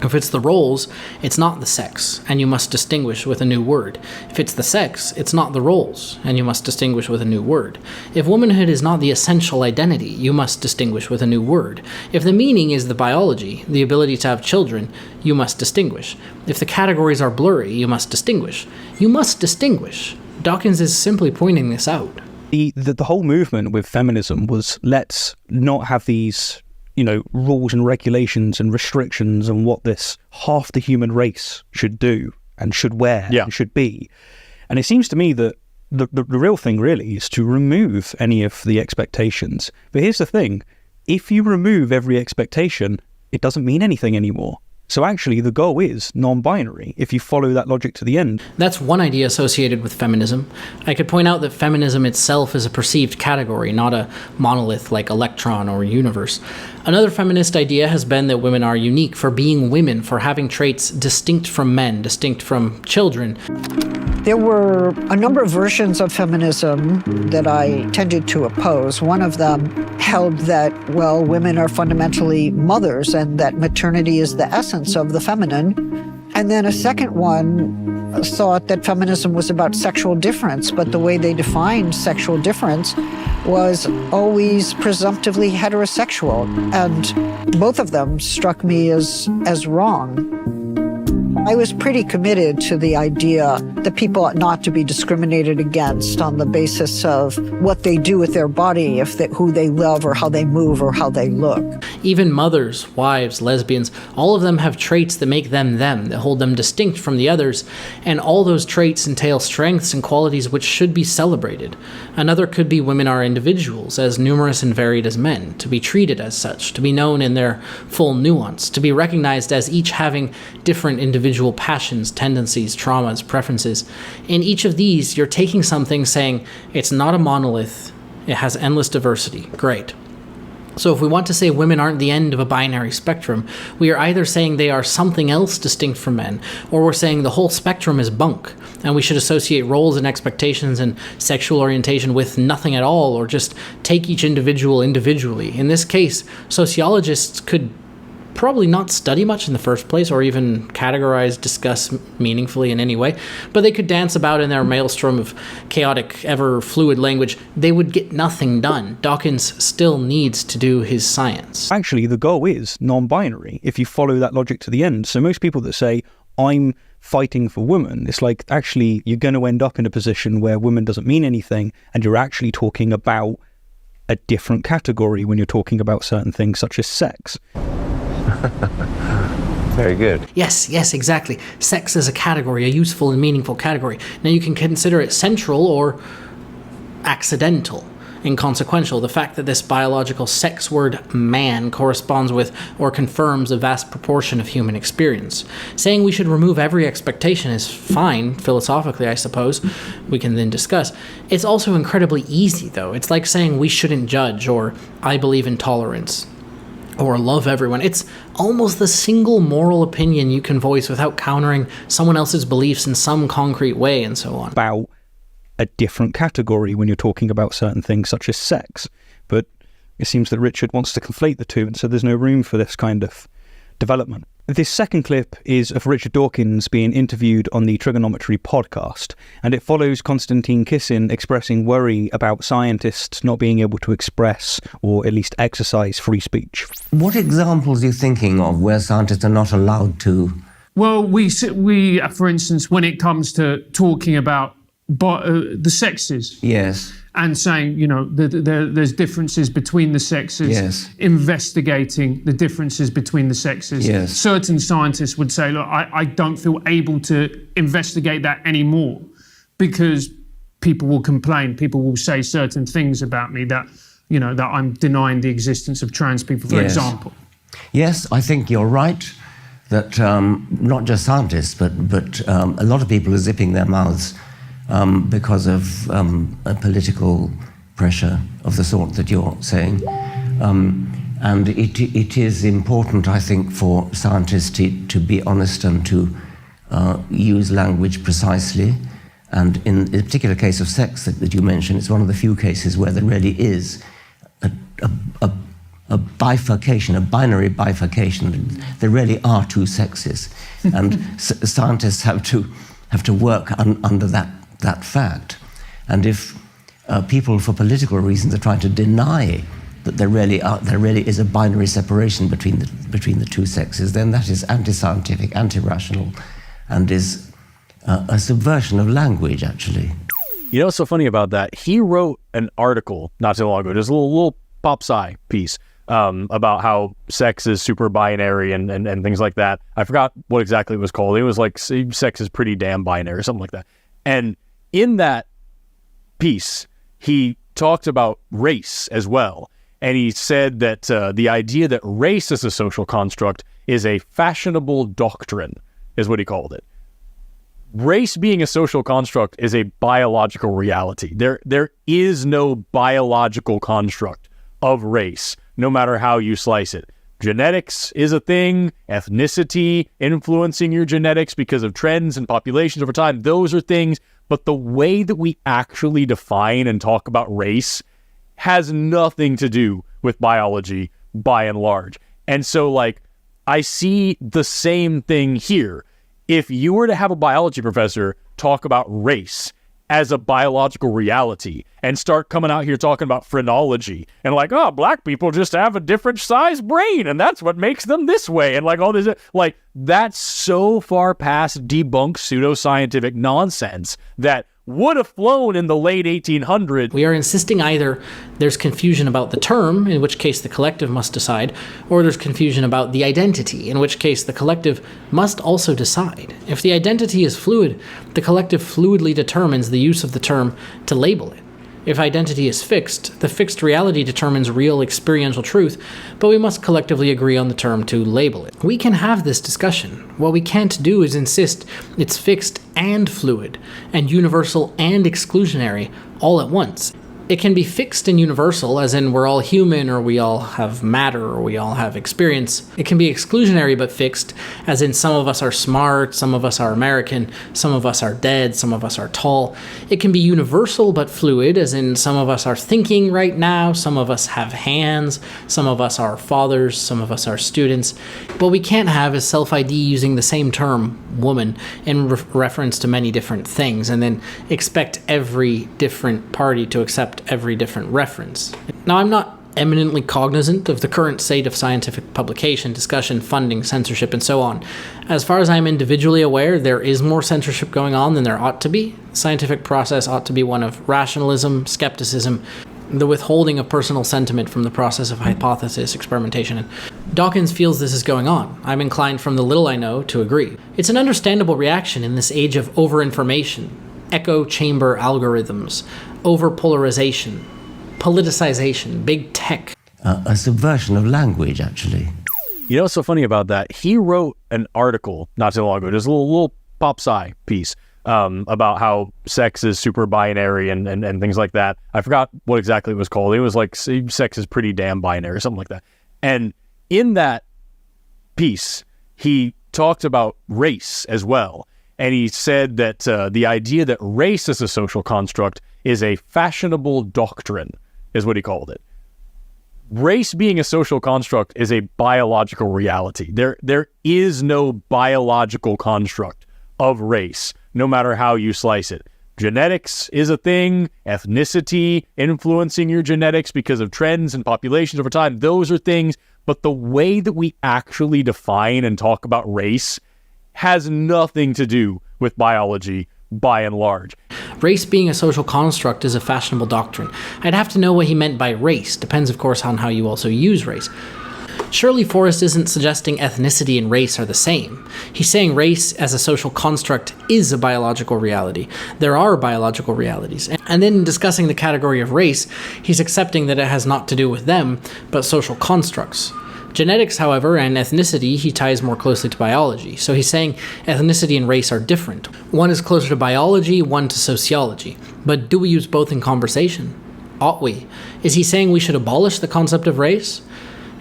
If it's the roles, it's not the sex, and you must distinguish with a new word. If it's the sex, it's not the roles, and you must distinguish with a new word. If womanhood is not the essential identity, you must distinguish with a new word. If the meaning is the biology, the ability to have children, you must distinguish. If the categories are blurry, you must distinguish. You must distinguish. Dawkins is simply pointing this out. The whole movement with feminism was, let's not have these rules and regulations and restrictions on what this half the human race should do and should wear and should be. And it seems to me that the real thing really is to remove any of the expectations. But here's the thing, if you remove every expectation, it doesn't mean anything anymore. So actually, the goal is non-binary, if you follow that logic to the end. That's one idea associated with feminism. I could point out that feminism itself is a perceived category, not a monolith like electron or universe. Another feminist idea has been that women are unique for being women, for having traits distinct from men, distinct from children. There were a number of versions of feminism that I tended to oppose. One of them held that, well, women are fundamentally mothers and that maternity is the essence of the feminine. And then a second one thought that feminism was about sexual difference, but the way they defined sexual difference was always presumptively heterosexual. And both of them struck me as wrong. I was pretty committed to the idea that people ought not to be discriminated against on the basis of what they do with their body, who they love or how they move or how they look. Even mothers, wives, lesbians, all of them have traits that make them them, that hold them distinct from the others, and all those traits entail strengths and qualities which should be celebrated. Another could be women are individuals, as numerous and varied as men, to be treated as such, to be known in their full nuance, to be recognized as each having different individual passions, tendencies, traumas, preferences. In each of these, you're taking something saying, it's not a monolith, it has endless diversity. Great. So if we want to say women aren't the end of a binary spectrum, we are either saying they are something else distinct from men, or we're saying the whole spectrum is bunk, and we should associate roles and expectations and sexual orientation with nothing at all, or just take each individual individually. In this case, sociologists could probably not study much in the first place, or even categorize, discuss meaningfully in any way, but they could dance about in their maelstrom of chaotic, ever-fluid language. They would get nothing done. Dawkins still needs to do his science. Actually, the goal is non-binary, if you follow that logic to the end. So most people that say, I'm fighting for women. It's like, actually, you're going to end up in a position where women doesn't mean anything, and you're actually talking about a different category when you're talking about certain things such as sex. Very good. Yes, exactly. Sex is a category, a useful and meaningful category. Now you can consider it central or accidental, inconsequential. The fact that this biological sex word man corresponds with or confirms a vast proportion of human experience. Saying we should remove every expectation is fine, philosophically, I suppose. We can then discuss. It's also incredibly easy, though. It's like saying we shouldn't judge, or I believe in tolerance, or love everyone. It's almost the single moral opinion you can voice without countering someone else's beliefs in some concrete way, and so on. About a different category when you're talking about certain things such as sex. But it seems that Richard wants to conflate the two, and so there's no room for this kind of development. This second clip is of Richard Dawkins being interviewed on the Trigonometry podcast, and it follows Konstantin Kisin expressing worry about scientists not being able to express or at least exercise free speech. What examples are you thinking of where scientists are not allowed to? Well, we for instance, when it comes to talking about the sexes, yes, and saying, there's differences between the sexes, yes, investigating the differences between the sexes. Yes. Certain scientists would say, look, I don't feel able to investigate that anymore because people will complain, people will say certain things about me that, that I'm denying the existence of trans people, for example. Yes, I think you're right that not just scientists, but a lot of people are zipping their mouths because of a political pressure of the sort that you're saying. And it is important, I think, for scientists to be honest and to use language precisely. And in the particular case of sex that you mentioned, it's one of the few cases where there really is a bifurcation, a binary bifurcation. There really are two sexes. And scientists have to work under that fact. And if people, for political reasons, are trying to deny that there really is a binary separation between the two sexes, then that is anti-scientific, anti-rational, and is a subversion of language, actually. You know what's so funny about that? He wrote an article not too long ago, just a little pop-sci piece about how sex is super binary and things like that. I forgot what exactly it was called. It was like sex is pretty damn binary or something like that. And in that piece, he talked about race as well. And he said that the idea that race is a social construct is a fashionable doctrine, is what he called it. Race being a social construct is a biological reality. There is no biological construct of race, no matter how you slice it. Genetics is a thing, ethnicity, influencing your genetics because of trends and populations over time, those are things. But the way that we actually define and talk about race has nothing to do with biology by and large. And so, I see the same thing here. If you were to have a biology professor talk about race as a biological reality and start coming out here talking about phrenology and black people just have a different size brain and that's what makes them this way and all this, that's so far past debunked pseudoscientific nonsense that would have flown in the late 1800s. We are insisting either there's confusion about the term, in which case the collective must decide, or there's confusion about the identity, in which case the collective must also decide. If the identity is fluid, the collective fluidly determines the use of the term to label it. If identity is fixed, the fixed reality determines real experiential truth, but we must collectively agree on the term to label it. We can have this discussion. What we can't do is insist it's fixed and fluid, and universal and exclusionary all at once. It can be fixed and universal, as in we're all human, or we all have matter, or we all have experience. It can be exclusionary but fixed, as in some of us are smart, some of us are American, some of us are dead, some of us are tall. It can be universal but fluid, as in some of us are thinking right now, some of us have hands, some of us are fathers, some of us are students. What we can't have is self-ID using the same term, woman, in reference to many different things, and then expect every different party to accept every different reference. Now, I'm not eminently cognizant of the current state of scientific publication, discussion, funding, censorship, and so on. As far as I'm individually aware, there is more censorship going on than there ought to be. The scientific process ought to be one of rationalism, skepticism, the withholding of personal sentiment from the process of hypothesis, experimentation. And Dawkins feels this is going on. I'm inclined, from the little I know, to agree. It's an understandable reaction in this age of over-information, echo chamber algorithms, over-polarization, politicization, big tech. A subversion of language, actually. You know what's so funny about that? He wrote an article not too long ago, just a little pop-sci piece, about how sex is super binary and things like that. I forgot what exactly it was called. It was like sex is pretty damn binary or something like that. And in that piece, he talked about race as well. And he said that the idea that race is a social construct is a fashionable doctrine, is what he called it. Race being a social construct is a biological reality. There is no biological construct of race, no matter how you slice it. Genetics is a thing, ethnicity, influencing your genetics because of trends and populations over time, those are things, but the way that we actually define and talk about race has nothing to do with biology, by and large. Race being a social construct is a fashionable doctrine. I'd have to know what he meant by race. Depends, of course, on how you also use race. Surely Forrest isn't suggesting ethnicity and race are the same. He's saying race as a social construct is a biological reality. There are biological realities. And then in discussing the category of race, he's accepting that it has not to do with them, but social constructs. Genetics, however, and ethnicity, he ties more closely to biology. So he's saying ethnicity and race are different. One is closer to biology, one to sociology. But do we use both in conversation? Ought we? Is he saying we should abolish the concept of race?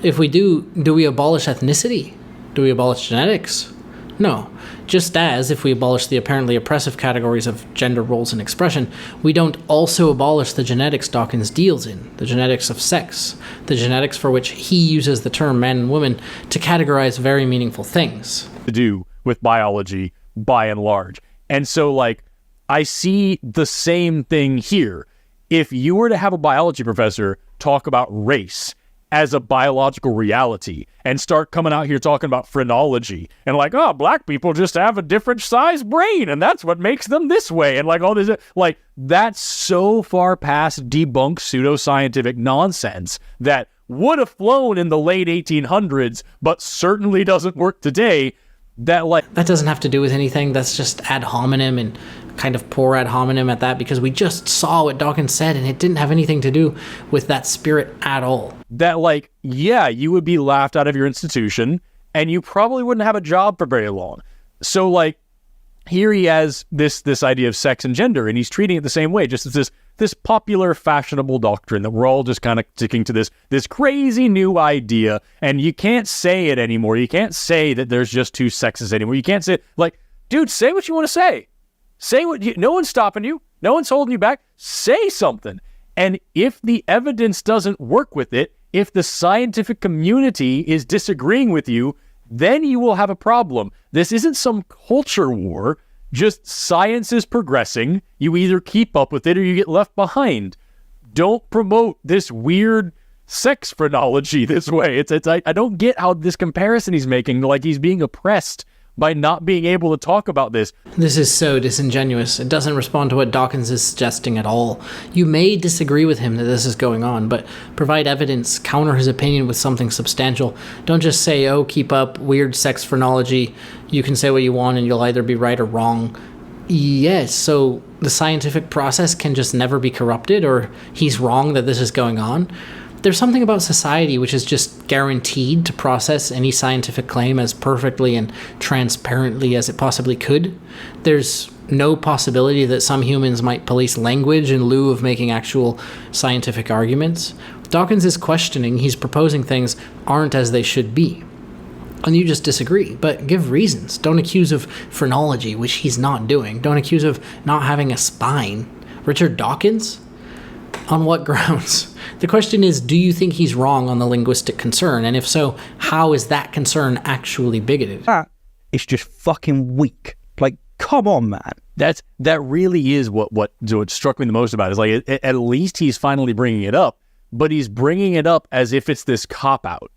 If we do we abolish ethnicity? Do we abolish genetics? No. Just as, if we abolish the apparently oppressive categories of gender roles and expression, we don't also abolish the genetics Dawkins deals in, the genetics of sex, the genetics for which he uses the term man and woman to categorize very meaningful things. To do with biology, by and large. And so, I see the same thing here. If you were to have a biology professor talk about race as a biological reality and start coming out here talking about phrenology and black people just have a different size brain and that's what makes them this way and all this, that's so far past debunked pseudoscientific nonsense that would have flown in the late 1800s but certainly doesn't work today. That doesn't have to do with anything. That's just ad hominem, and kind of poor ad hominem at that, because we just saw what Dawkins said and it didn't have anything to do with that spirit at all. That you would be laughed out of your institution and you probably wouldn't have a job for very long. So here he has this idea of sex and gender, and he's treating it the same way, just as this popular fashionable doctrine that we're all just kind of sticking to this crazy new idea, and you can't say it anymore. You can't say that there's just two sexes anymore. You can't say dude, say what you want to say. Say no one's stopping you. No one's holding you back. Say something. And if the evidence doesn't work with it, if the scientific community is disagreeing with you, then you will have a problem. This isn't some culture war. Just science is progressing. You either keep up with it or you get left behind. Don't promote this weird sex phrenology this way. I don't get how this comparison he's making, he's being oppressed by not being able to talk about this. This is so disingenuous. It doesn't respond to what Dawkins is suggesting at all. You may disagree with him that this is going on, but provide evidence, counter his opinion with something substantial. Don't just say, oh, keep up, weird sex phrenology. You can say what you want and you'll either be right or wrong. Yes, so the scientific process can just never be corrupted, or he's wrong that this is going on. There's something about society which is just guaranteed to process any scientific claim as perfectly and transparently as it possibly could. There's no possibility that some humans might police language in lieu of making actual scientific arguments. Dawkins is questioning, he's proposing things aren't as they should be. And you just disagree, but give reasons. Don't accuse of phrenology, which he's not doing. Don't accuse of not having a spine. Richard Dawkins? On what grounds? The question is, do you think he's wrong on the linguistic concern? And if so, how is that concern actually bigoted? That is just fucking weak. Come on, man. That really is what struck me the most about it. Is at least he's finally bringing it up. but he's bringing it up as if it's this cop-out.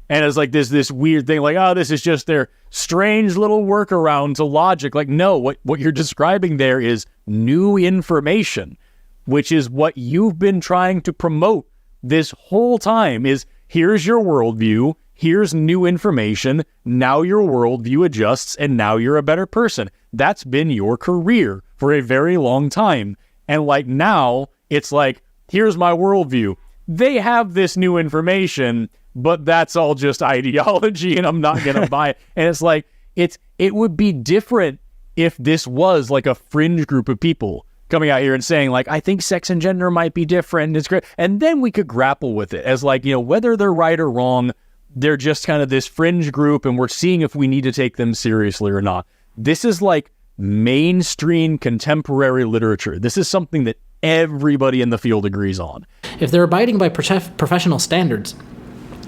And it's like this weird thing, like, oh, this is just their strange little workaround to logic. Like, no, what you're describing there is new information, which is what you've been trying to promote this whole time, is here's your worldview, here's new information, now your worldview adjusts, and now you're a better person. That's been your career for a very long time. And like now, it's like, here's my worldview. They have this new information, but that's all just ideology, and I'm not going to buy it. And it's like, it would be different if this was like a fringe group of people coming out here and saying, like, I think sex and gender might be different. It's great. And then we could grapple with it as like, whether they're right or wrong, they're just kind of this fringe group, and we're seeing if we need to take them seriously or not. This is like mainstream contemporary literature. This is something that everybody in the field agrees on. If they're abiding by professional standards,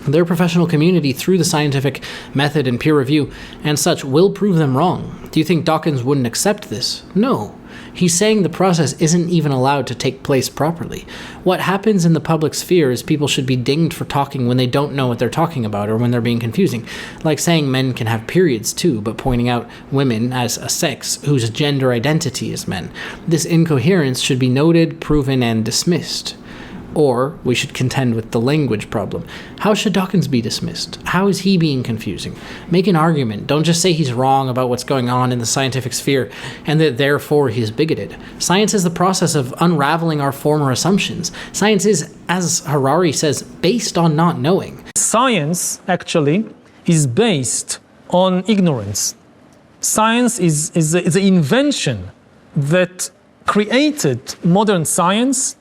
their professional community, through the scientific method and peer review and such, will prove them wrong. Do you think Dawkins wouldn't accept this? No. He's saying the process isn't even allowed to take place properly. What happens in the public sphere is people should be dinged for talking when they don't know what they're talking about or when they're being confusing. Like saying men can have periods too, but pointing out women as a sex whose gender identity is men. This incoherence should be noted, proven, and dismissed. Or we should contend with the language problem. How should Dawkins be dismissed? How is he being confusing? Make an argument. Don't just say he's wrong about what's going on in the scientific sphere and that therefore he's bigoted. Science is the process of unraveling our former assumptions. Science is, as Harari says, based on not knowing. Science, actually, is based on ignorance. Science is an invention that created modern science.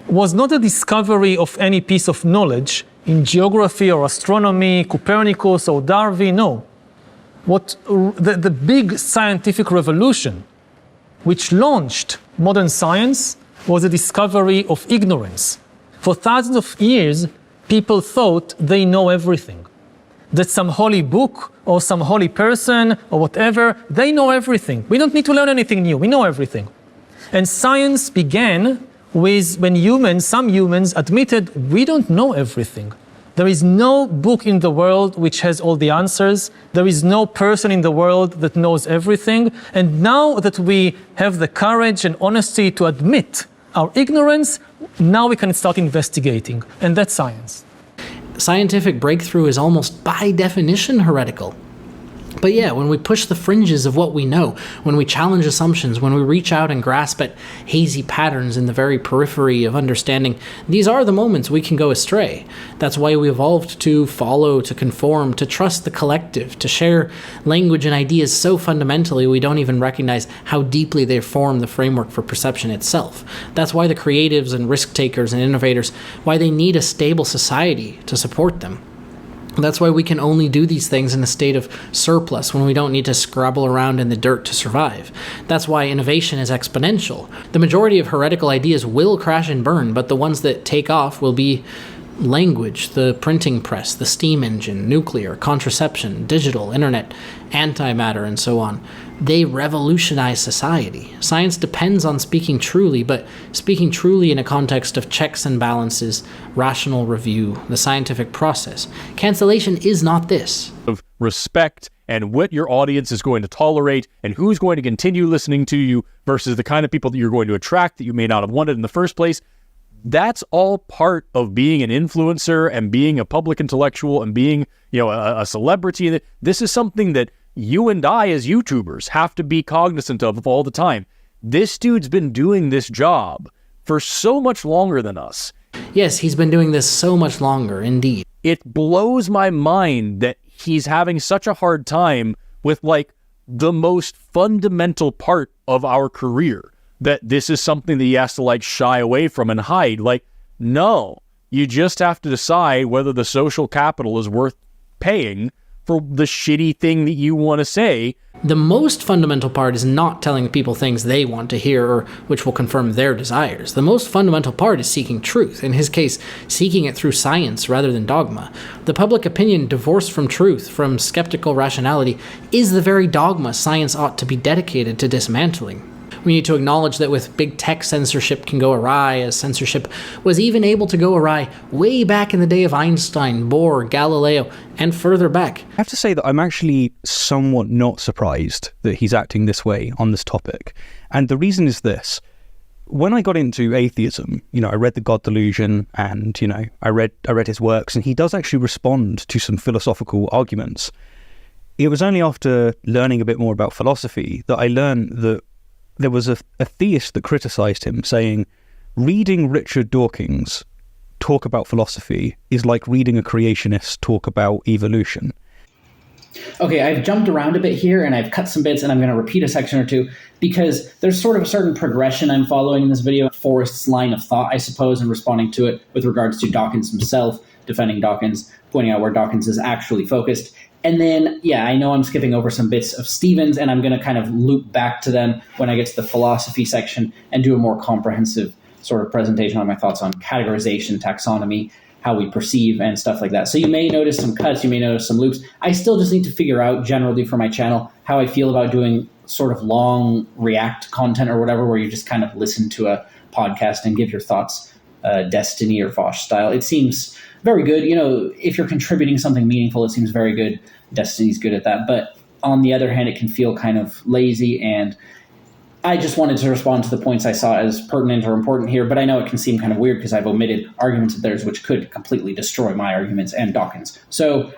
Was not a discovery of any piece of knowledge in geography or astronomy, Copernicus or Darwin, no. The big scientific revolution which launched modern science was a discovery of ignorance. For thousands of years, people thought they know everything. That some holy book or some holy person or whatever, they know everything. We don't need to learn anything new, we know everything. And science began with when some humans admitted we don't know everything. There is no book in the world which has all the answers. There is no person in the world that knows everything. And now that we have the courage and honesty to admit our ignorance, now we can start investigating. And that's science. Scientific breakthrough is almost by definition heretical. But yeah, when we push the fringes of what we know, when we challenge assumptions, when we reach out and grasp at hazy patterns in the very periphery of understanding, these are the moments we can go astray. That's why we evolved to follow, to conform, to trust the collective, to share language and ideas so fundamentally we don't even recognize how deeply they form the framework for perception itself. That's why the creatives and risk takers and innovators, why they need a stable society to support them. That's why we can only do these things in a state of surplus when we don't need to scrabble around in the dirt to survive. That's why innovation is exponential. The majority of heretical ideas will crash and burn, but the ones that take off will be language, the printing press, the steam engine, nuclear, contraception, digital, internet, antimatter, and so on. They revolutionize society. Science depends on speaking truly, but speaking truly in a context of checks and balances, rational review, the scientific process. Cancellation is not this. Of respect and what your audience is going to tolerate and who's going to continue listening to you versus the kind of people that you're going to attract that you may not have wanted in the first place. That's all part of being an influencer and being a public intellectual and being, a celebrity. This is something that you and I as YouTubers have to be cognizant of all the time. This dude's been doing this job for so much longer than us. Yes, he's been doing this so much longer, indeed. It blows my mind that he's having such a hard time with the most fundamental part of our career. That this is something that he has to shy away from and hide. No, you just have to decide whether the social capital is worth paying for the shitty thing that you want to say. The most fundamental part is not telling people things they want to hear or which will confirm their desires. The most fundamental part is seeking truth, in his case, seeking it through science rather than dogma. The public opinion divorced from truth, from skeptical rationality, is the very dogma science ought to be dedicated to dismantling. We need to acknowledge that with big tech, censorship can go awry, as censorship was even able to go awry way back in the day of Einstein, Bohr, Galileo, and further back. I have to say that I'm actually somewhat not surprised that he's acting this way on this topic. And the reason is this. When I got into atheism, I read The God Delusion and, I read his works, and he does actually respond to some philosophical arguments. It was only after learning a bit more about philosophy that I learned that there was a theist that criticized him, saying, reading Richard Dawkins talk about philosophy is like reading a creationist talk about evolution. Okay, I've jumped around a bit here and I've cut some bits and I'm going to repeat a section or two because there's sort of a certain progression I'm following in this video, Forrest's line of thought, I suppose, and responding to it with regards to Dawkins himself, defending Dawkins, pointing out where Dawkins is actually focused. And then, I know I'm skipping over some bits of Stevens and I'm going to kind of loop back to them when I get to the philosophy section and do a more comprehensive sort of presentation on my thoughts on categorization, taxonomy, how we perceive and stuff like that. So you may notice some cuts, you may notice some loops. I still just need to figure out generally for my channel how I feel about doing sort of long React content or whatever, where you just kind of listen to a podcast and give your thoughts, Destiny or Vosh style. It seems very good. If you're contributing something meaningful, it seems very good. Destiny's good at that. But on the other hand, it can feel kind of lazy, and I just wanted to respond to the points I saw as pertinent or important here, but I know it can seem kind of weird because I've omitted arguments of theirs which could completely destroy my arguments and Dawkins. So,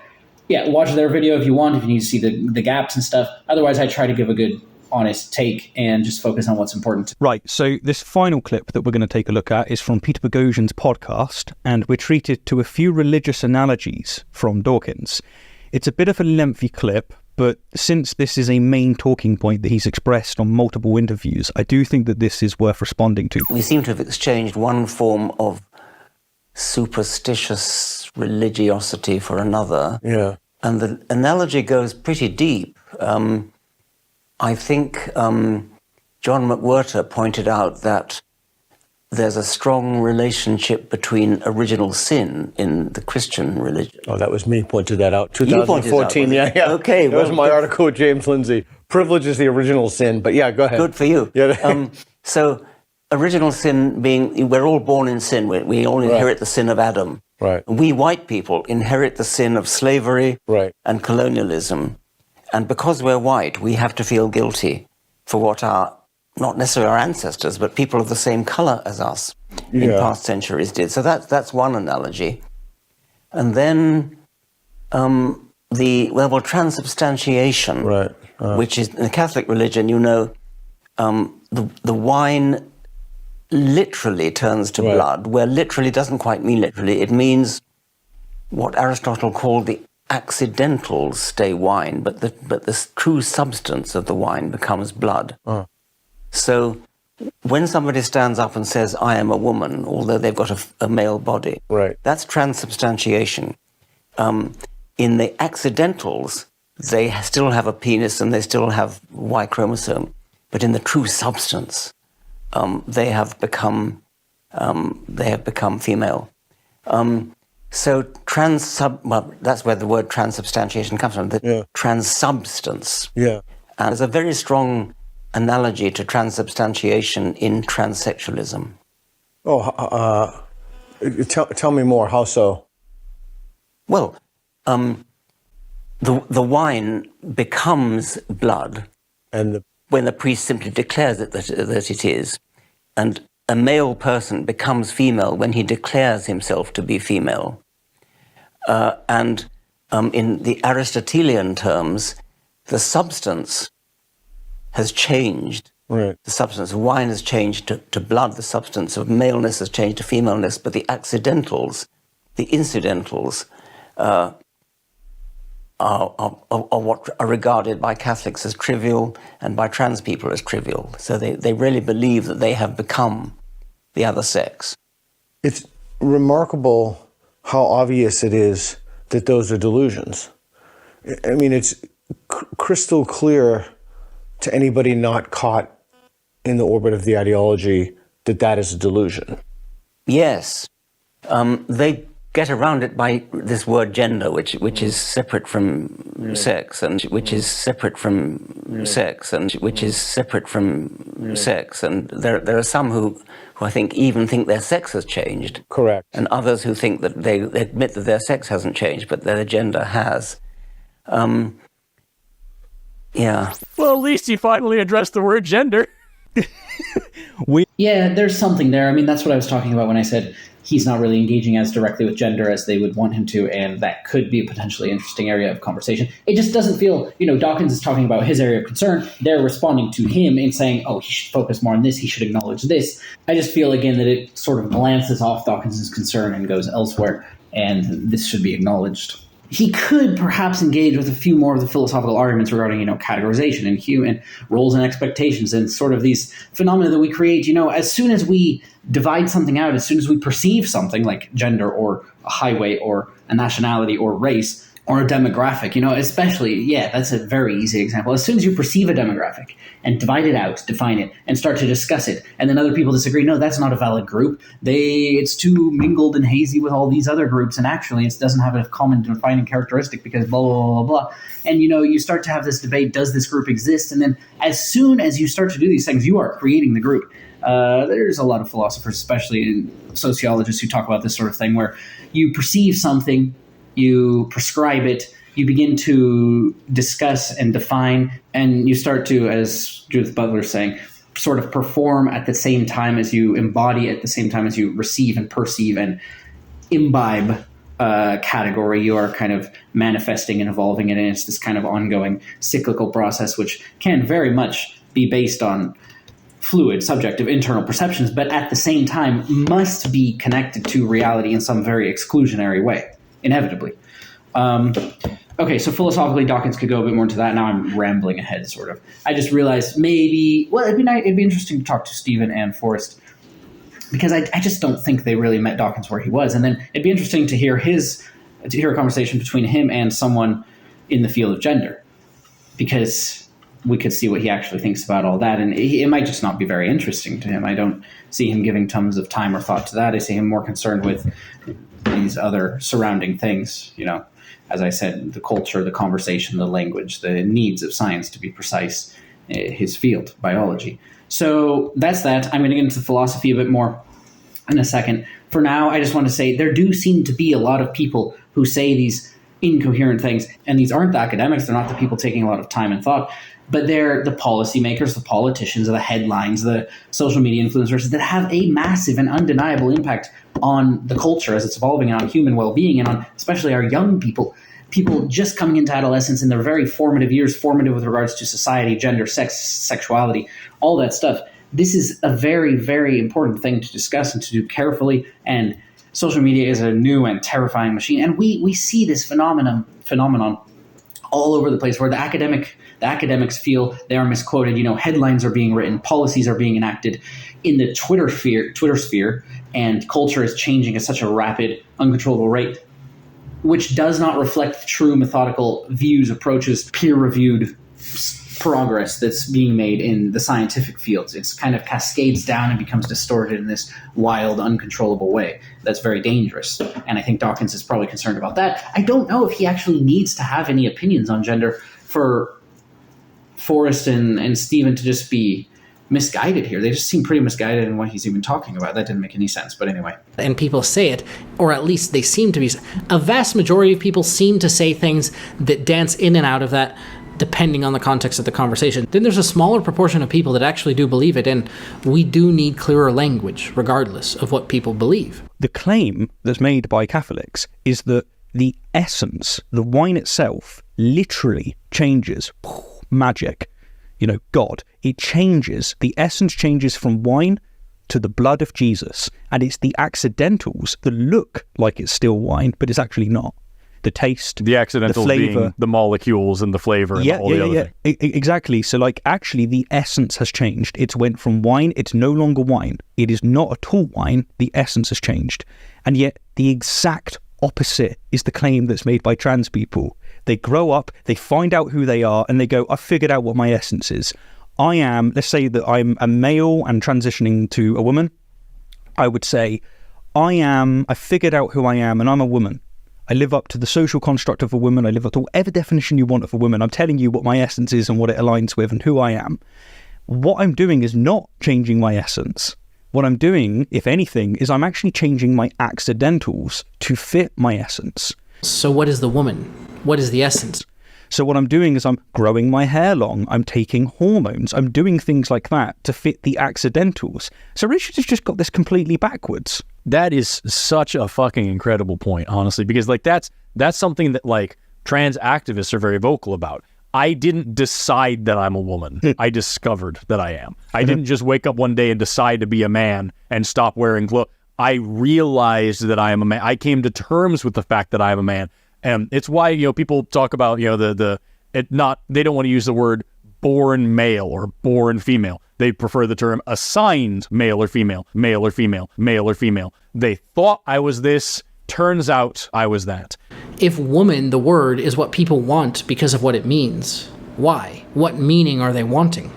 watch their video if you want, if you need to see the gaps and stuff. Otherwise, I try to give a good, honest take and just focus on what's important. Right, so this final clip that we're going to take a look at is from Peter Boghossian's podcast, and we're treated to a few religious analogies from Dawkins. It's a bit of a lengthy clip, but since this is a main talking point that he's expressed on multiple interviews, I do think that this is worth responding to. We seem to have exchanged one form of superstitious religiosity for another. Yeah. And the analogy goes pretty deep. I think John McWhirter pointed out that there's a strong relationship between original sin in the Christian religion. Oh, that was me pointed that out. You pointed 2014, it out, yeah. Okay. That was my article with James Lindsay. Privilege is the original sin, but go ahead. Good for you. Yeah. So original sin being, we're all born in sin. We all inherit the sin of Adam. Right. We white people inherit the sin of slavery and colonialism. And because we're white, we have to feel guilty for what not necessarily our ancestors, but people of the same color as us in past centuries did. So that's one analogy. And then transubstantiation, which is in the Catholic religion, the wine literally turns to blood, where literally doesn't quite mean literally. It means what Aristotle called the accidentals stay wine, but the true substance of the wine becomes blood. So when somebody stands up and says, I am a woman, although they've got a male body, that's transubstantiation. In the accidentals, they still have a penis and they still have Y chromosome, but in the true substance, they have become female. So that's where the word transubstantiation comes from, the transubstance. Yeah. And there's a very strong analogy to transubstantiation in transsexualism. Oh, tell me more. How so? Well, the wine becomes blood, and when the priest simply declares it that it is, and a male person becomes female when he declares himself to be female. And in the Aristotelian terms, the substance has changed. Right. The substance of wine has changed to blood. The substance of maleness has changed to femaleness. But the accidentals, the incidentals, are what are regarded by Catholics as trivial and by trans people as trivial. So they really believe that they have become the other sex. It's remarkable how obvious it is that those are delusions. I mean, it's crystal clear to anybody not caught in the orbit of the ideology that is a delusion. Yes. They get around it by this word gender, which is separate from sex, and which is separate from sex, and which is separate from sex. And there are some who I think even think their sex has changed. Correct. And others who think that they admit that their sex hasn't changed, but their gender has. Yeah. Well, at least you finally addressed the word gender. Yeah, there's something there. I mean, that's what I was talking about when I said he's not really engaging as directly with gender as they would want him to, and that could be a potentially interesting area of conversation. It just doesn't feel, Dawkins is talking about his area of concern. They're responding to him and saying, oh, he should focus more on this, he should acknowledge this. I just feel, again, that it sort of glances off Dawkins' concern and goes elsewhere, and this should be acknowledged. He could perhaps engage with a few more of the philosophical arguments regarding, categorization and human roles and expectations and sort of these phenomena that we create. As soon as we divide something out, as soon as we perceive something like gender or a highway or a nationality or race or a demographic, especially, that's a very easy example. As soon as you perceive a demographic and divide it out, define it, and start to discuss it, and then other people disagree, no, that's not a valid group. It's too mingled and hazy with all these other groups, and actually it doesn't have a common defining characteristic because blah, blah, blah, blah. And, you start to have this debate, does this group exist? And then as soon as you start to do these things, you are creating the group. There's a lot of philosophers, especially sociologists, who talk about this sort of thing, where you perceive something, you prescribe it, you begin to discuss and define, and you start to, as Judith Butler is saying, sort of perform at the same time as you embody, at the same time as you receive and perceive and imbibe a category. You are kind of manifesting and evolving it, and it's this kind of ongoing cyclical process, which can very much be based on fluid, subjective, internal perceptions, but at the same time must be connected to reality in some very exclusionary way, inevitably. Okay, so philosophically, Dawkins could go a bit more into that. Now I'm rambling ahead, sort of. I just realized it'd be interesting to talk to Stephen and Forrest, because I just don't think they really met Dawkins where he was. And then it'd be interesting to hear a conversation between him and someone in the field of gender, because we could see what he actually thinks about all that. And it might just not be very interesting to him. I don't see him giving tons of time or thought to that. I see him more concerned with these other surrounding things, as I said, the culture, the conversation, the language, the needs of science, to be precise, his field, biology. So that's that. I'm going to get into philosophy a bit more in a second. For now, I just want to say there do seem to be a lot of people who say these incoherent things, and these aren't the academics, they're not the people taking a lot of time and thought, but they're the policymakers, the politicians, the headlines, the social media influencers that have a massive and undeniable impact on the culture as it's evolving, and on human well-being, and on especially our young people just coming into adolescence in their very formative years, formative with regards to society, gender, sex, sexuality, all that stuff. This is a very, very important thing to discuss and to do carefully, and social media is a new and terrifying machine. And we see this phenomenon all over the place, where the academics feel they are misquoted. Headlines are being written, policies are being enacted in the Twitter sphere, and culture is changing at such a rapid, uncontrollable rate, which does not reflect true methodical views, approaches, peer-reviewed progress that's being made in the scientific fields. It's kind of cascades down and becomes distorted in this wild, uncontrollable way. That's very dangerous. And I think Dawkins is probably concerned about that. I don't know if he actually needs to have any opinions on gender for Forrest and Stephen to just be misguided here. They just seem pretty misguided in what he's even talking about. That didn't make any sense, but anyway. And people say it, or at least they seem to be. A vast majority of people seem to say things that dance in and out of that, depending on the context of the conversation. Then there's a smaller proportion of people that actually do believe it, and we do need clearer language, regardless of what people believe. The claim that's made by Catholics is that the essence, the wine itself, literally changes. Magic. God. It changes. The essence changes from wine to the blood of Jesus. And it's the accidentals that look like it's still wine, but it's actually not. The taste, the accidentals, the flavor, being the molecules and the flavor and all the other things. Exactly. So actually the essence has changed. It's went from wine, it's no longer wine. It is not at all wine. The essence has changed. And yet the exact opposite is the claim that's made by trans people. They grow up, they find out who they are, and they go, I figured out what my essence is. Let's say that I'm a male and transitioning to a woman. I would say, I figured out who I am, and I'm a woman. I live up to the social construct of a woman. I live up to whatever definition you want of a woman. I'm telling you what my essence is and what it aligns with and who I am. What I'm doing is not changing my essence. What I'm doing, if anything, is I'm actually changing my accidentals to fit my essence. So what is the woman? What is the essence? So what I'm doing is I'm growing my hair long, I'm taking hormones, I'm doing things like that to fit the accidentals. So Richard has just got this completely backwards. That is such a fucking incredible point, honestly, because like that's something that like trans activists are very vocal about. I didn't decide that I'm a woman. I discovered that I am. I didn't just wake up one day and decide to be a man and stop wearing clothes. I realized that I am a man. I came to terms with the fact that I am a man. And it's why, you know, people talk about, you know, they don't want to use the word born male or born female. They prefer the term assigned male or female, male or female, male or female. They thought I was this, turns out I was that. If woman, the word, is what people want because of what it means, why? What meaning are they wanting?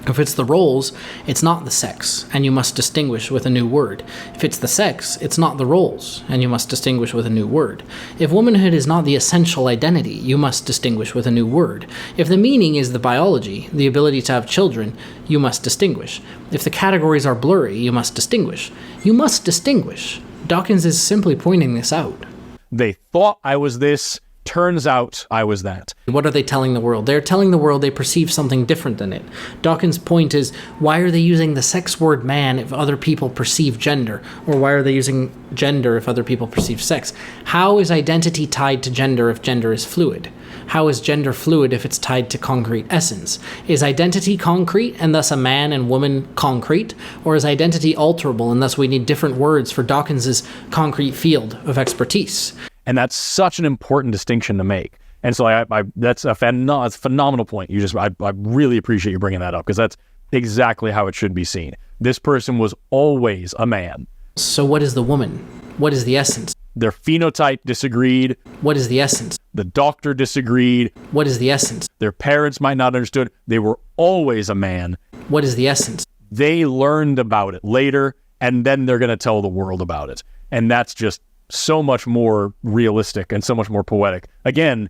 If it's the roles, it's not the sex, and you must distinguish with a new word. If it's the sex, it's not the roles, and you must distinguish with a new word. If womanhood is not the essential identity, you must distinguish with a new word. If the meaning is the biology, the ability to have children, you must distinguish. If the categories are blurry, you must distinguish. You must distinguish. Dawkins is simply pointing this out. They thought I was this, turns out I was that. What are they telling the world? They're telling the world they perceive something different than it. Dawkins' point is, why are they using the sex word man if other people perceive gender? Or why are they using gender if other people perceive sex? How is identity tied to gender if gender is fluid? How is gender fluid if it's tied to concrete essence? Is identity concrete and thus a man and woman concrete? Or is identity alterable and thus we need different words for Dawkins's concrete field of expertise? And that's such an important distinction to make. And so that's a phenomenal point. I really appreciate you bringing that up, because that's exactly how it should be seen. This person was always a man. So what is the woman? What is the essence? Their phenotype disagreed. What is the essence? The doctor disagreed. What is the essence? Their parents might not have understood. They were always a man. What is the essence? They learned about it later, and then they're going to tell the world about it. And that's just so much more realistic and so much more poetic. Again,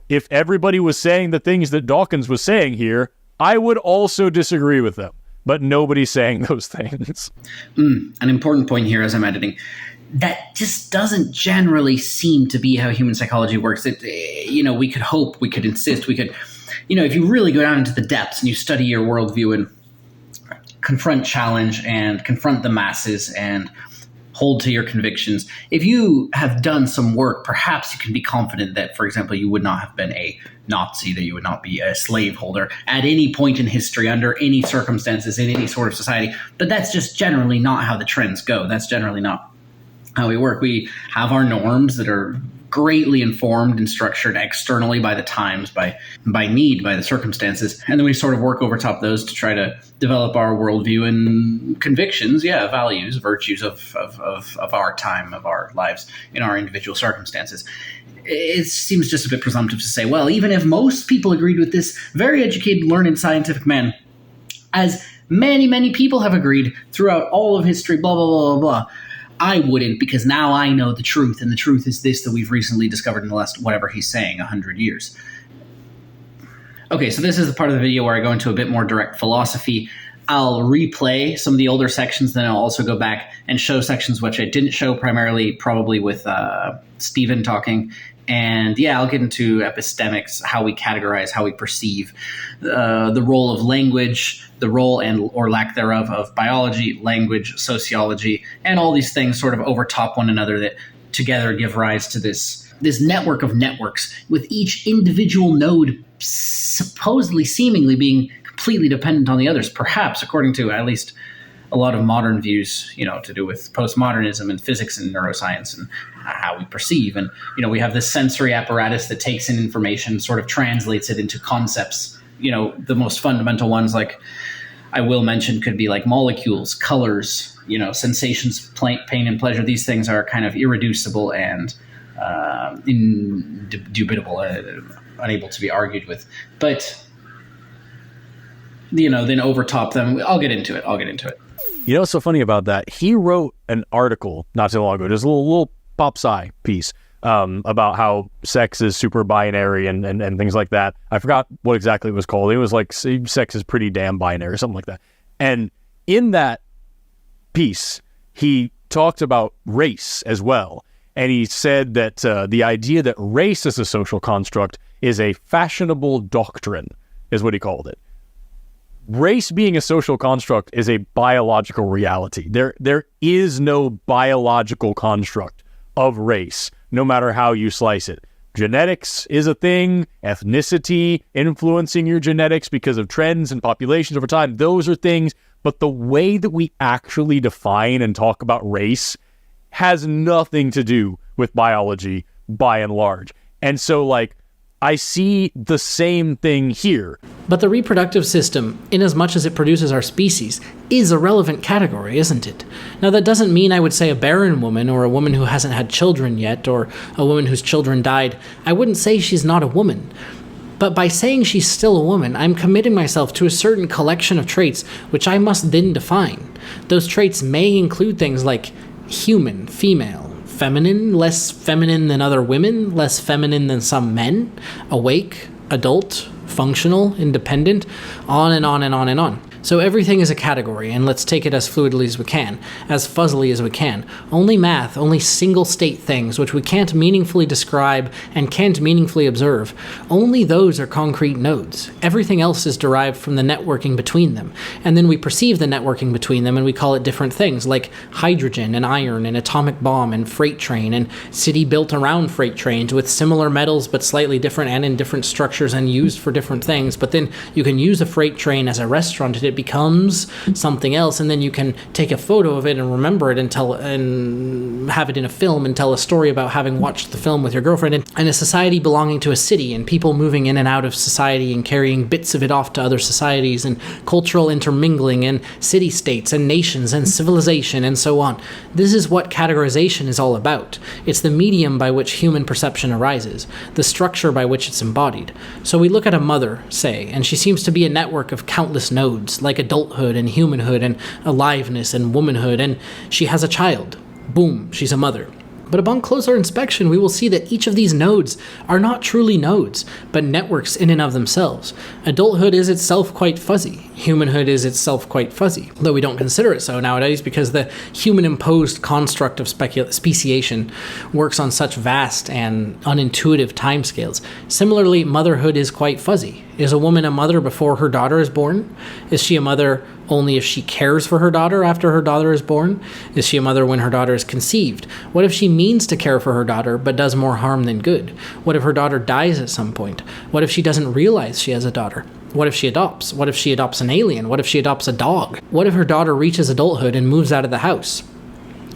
if everybody was saying the things that Dawkins was saying here, I would also disagree with them. But nobody's saying those things. An important point here as I'm editing. That just doesn't generally seem to be how human psychology works. We could hope, we could insist, we could, if you really go down into the depths and you study your worldview and confront challenge and confront the masses and hold to your convictions. If you have done some work, perhaps you can be confident that, for example, you would not have been a Nazi, that you would not be a slaveholder at any point in history, under any circumstances, in any sort of society. But that's just generally not how the trends go. That's generally not how we work. We have our norms that are greatly informed and structured externally by the times, by need, by the circumstances. And then we sort of work over top those to try to develop our worldview and convictions, values, virtues of our time, of our lives, in our individual circumstances. It seems just a bit presumptive to say, well, even if most people agreed with this very educated, learned, scientific man, as many, many people have agreed throughout all of history, blah, blah, blah, blah, blah, I wouldn't, because now I know the truth, and the truth is this that we've recently discovered in the last, whatever he's saying, 100 years. Okay, so this is the part of the video where I go into a bit more direct philosophy. I'll replay some of the older sections, then I'll also go back and show sections which I didn't show, primarily probably with Stephen talking. And I'll get into epistemics, how we categorize, how we perceive, the role of language, the role and or lack thereof of biology, language, sociology, and all these things sort of overtop one another that together give rise to this network of networks, with each individual node supposedly, seemingly being completely dependent on the others, perhaps according to at least a lot of modern views, to do with postmodernism and physics and neuroscience and how we perceive. And, we have this sensory apparatus that takes in information, sort of translates it into concepts. The most fundamental ones, like I will mention, could be like molecules, colors, sensations, pain and pleasure. These things are kind of irreducible and indubitable, unable to be argued with. But, then overtop them. I'll get into it. You know what's so funny about that? He wrote an article not too long ago, just a little pop sci piece about how sex is super binary and things like that. I forgot what exactly it was called. It was like sex is pretty damn binary or something like that. And in that piece, he talked about race as well. And he said that the idea that race is a social construct is a fashionable doctrine, is what he called it. Race being a social construct is a biological reality. There is no biological construct of race, no matter how you slice it. Genetics is a thing, ethnicity, influencing your genetics because of trends and populations over time, those are things, but the way that we actually define and talk about race has nothing to do with biology by and large. And so, like, I see the same thing here. But the reproductive system, in as much as it produces our species, is a relevant category, isn't it? Now, that doesn't mean I would say a barren woman or a woman who hasn't had children yet or a woman whose children died. I wouldn't say she's not a woman. But by saying she's still a woman, I'm committing myself to a certain collection of traits which I must then define. Those traits may include things like human, female, feminine, less feminine than other women, less feminine than some men, awake, adult, functional, independent, on and on and on and on. So everything is a category, and let's take it as fluidly as we can, as fuzzily as we can. Only math, only single-state things, which we can't meaningfully describe and can't meaningfully observe, only those are concrete nodes. Everything else is derived from the networking between them, and then we perceive the networking between them and we call it different things, like hydrogen and iron and atomic bomb and freight train and city built around freight trains with similar metals but slightly different and in different structures and used for different things. But then you can use a freight train as a restaurant and it becomes something else, and then you can take a photo of it and remember it and have it in a film and tell a story about having watched the film with your girlfriend, and a society belonging to a city and people moving in and out of society and carrying bits of it off to other societies and cultural intermingling and city-states and nations and civilization and so on. This is what categorization is all about. It's the medium by which human perception arises, the structure by which it's embodied. So we look at a mother, say, and she seems to be a network of countless nodes, like adulthood and humanhood and aliveness and womanhood, and she has a child. Boom, she's a mother. But upon closer inspection, we will see that each of these nodes are not truly nodes, but networks in and of themselves. Adulthood is itself quite fuzzy. Humanhood is itself quite fuzzy, though we don't consider it so nowadays because the human-imposed construct of speciation works on such vast and unintuitive timescales. Similarly, motherhood is quite fuzzy. Is a woman a mother before her daughter is born? Is she a mother only if she cares for her daughter after her daughter is born? Is she a mother when her daughter is conceived? What if she means to care for her daughter but does more harm than good? What if her daughter dies at some point? What if she doesn't realize she has a daughter? What if she adopts? What if she adopts an alien? What if she adopts a dog? What if her daughter reaches adulthood and moves out of the house?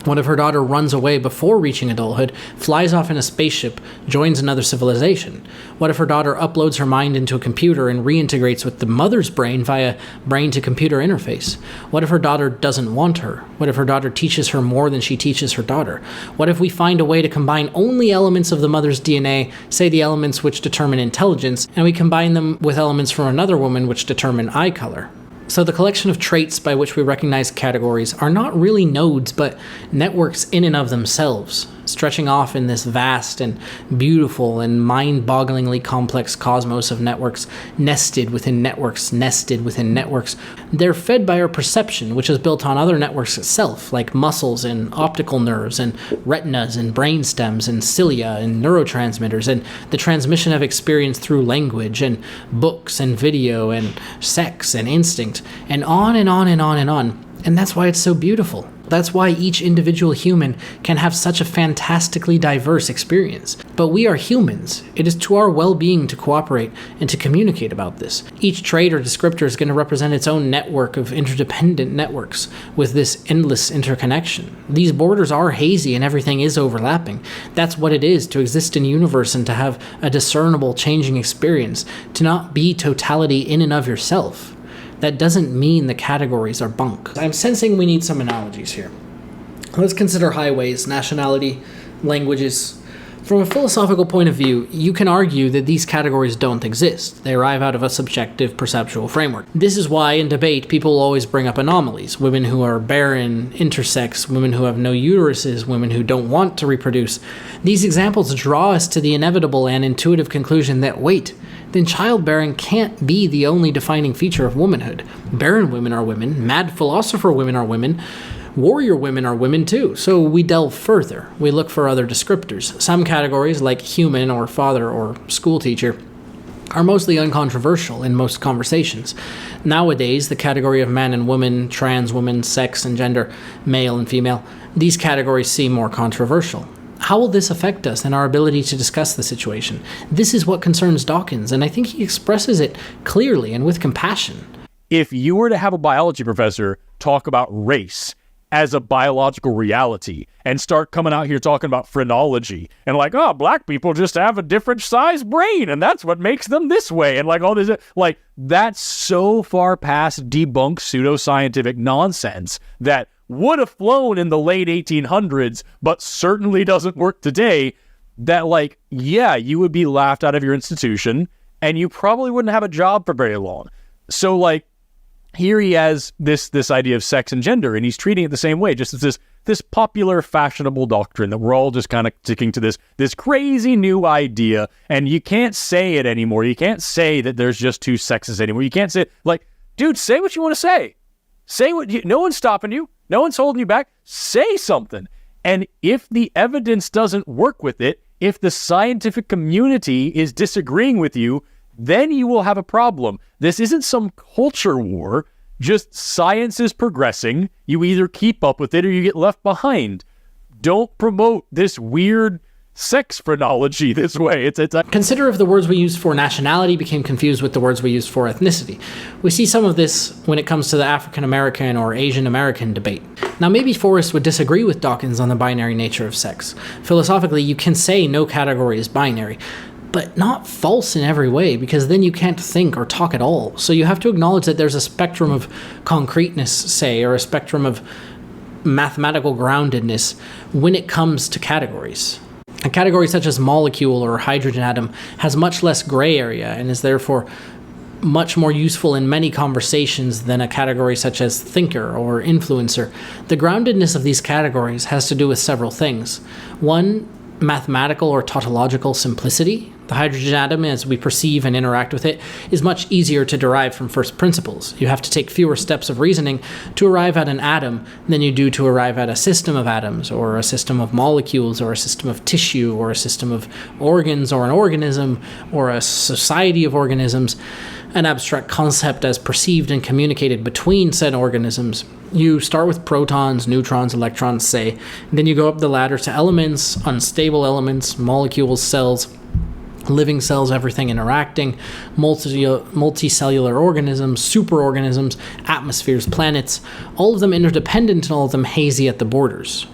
What if her daughter runs away before reaching adulthood, flies off in a spaceship, joins another civilization? What if her daughter uploads her mind into a computer and reintegrates with the mother's brain via brain-to-computer interface? What if her daughter doesn't want her? What if her daughter teaches her more than she teaches her daughter? What if we find a way to combine only elements of the mother's DNA, say the elements which determine intelligence, and we combine them with elements from another woman which determine eye color? So the collection of traits by which we recognize categories are not really nodes, but networks in and of themselves, stretching off in this vast and beautiful and mind-bogglingly complex cosmos of networks, nested within networks, nested within networks. They're fed by our perception, which is built on other networks itself, like muscles and optical nerves and retinas and brain stems and cilia and neurotransmitters and the transmission of experience through language and books and video and sex and instinct, and on and on and on and on. And that's why it's so beautiful. That's why each individual human can have such a fantastically diverse experience. But we are humans. It is to our well-being to cooperate and to communicate about this. Each trait or descriptor is going to represent its own network of interdependent networks with this endless interconnection. These borders are hazy and everything is overlapping. That's what it is to exist in universe and to have a discernible changing experience, to not be totality in and of yourself. That doesn't mean the categories are bunk. I'm sensing we need some analogies here. Let's consider highways, nationality, languages, From a philosophical point of view, you can argue that these categories don't exist. They arrive out of a subjective perceptual framework. This is why, in debate, people will always bring up anomalies. Women who are barren, intersex, women who have no uteruses, women who don't want to reproduce. These examples draw us to the inevitable and intuitive conclusion that, wait, then childbearing can't be the only defining feature of womanhood. Barren women are women, mad philosopher women are women, warrior women are women too. So we delve further. We look for other descriptors. Some categories, like human or father or schoolteacher, are mostly uncontroversial in most conversations. Nowadays, the category of man and woman, trans woman, sex and gender, male and female, these categories seem more controversial. How will this affect us and our ability to discuss the situation? This is what concerns Dawkins, and I think he expresses it clearly and with compassion. If you were to have a biology professor talk about race as a biological reality and start coming out here talking about phrenology and like, oh, black people just have a different size brain and that's what makes them this way and like all this, like that's so far past debunked pseudoscientific nonsense that would have flown in the late 1800s, but certainly doesn't work today, that like, yeah, you would be laughed out of your institution and you probably wouldn't have a job for very long. So like, here he has this idea of sex and gender, and he's treating it the same way, just as this popular, fashionable doctrine that we're all just kind of sticking to this crazy new idea, and you can't say it anymore. You can't say that there's just two sexes anymore. You can't say, like, dude, say what you want to say. Say what no one's stopping you. No one's holding you back. Say something. And if the evidence doesn't work with it, if the scientific community is disagreeing with you, then you will have a problem. This isn't some culture war, just science is progressing. You either keep up with it or you get left behind. Don't promote this weird sex phrenology this way. Consider if the words we use for nationality became confused with the words we use for ethnicity. We see some of this when it comes to the African American or Asian American debate. Now maybe Forrest would disagree with Dawkins on the binary nature of sex. Philosophically, you can say no category is binary, but not false in every way, because then you can't think or talk at all. So you have to acknowledge that there's a spectrum of concreteness, say, or a spectrum of mathematical groundedness when it comes to categories. A category such as molecule or hydrogen atom has much less gray area and is therefore much more useful in many conversations than a category such as thinker or influencer. The groundedness of these categories has to do with several things. One, mathematical or tautological simplicity. The hydrogen atom, as we perceive and interact with it, is much easier to derive from first principles. You have to take fewer steps of reasoning to arrive at an atom than you do to arrive at a system of atoms, or a system of molecules, or a system of tissue, or a system of organs, or an organism, or a society of organisms, an abstract concept as perceived and communicated between said organisms. You start with protons, neutrons, electrons, say, and then you go up the ladder to elements, unstable elements, molecules, cells, living cells, everything interacting, multicellular organisms, superorganisms, atmospheres, planets, all of them interdependent and all of them hazy at the borders.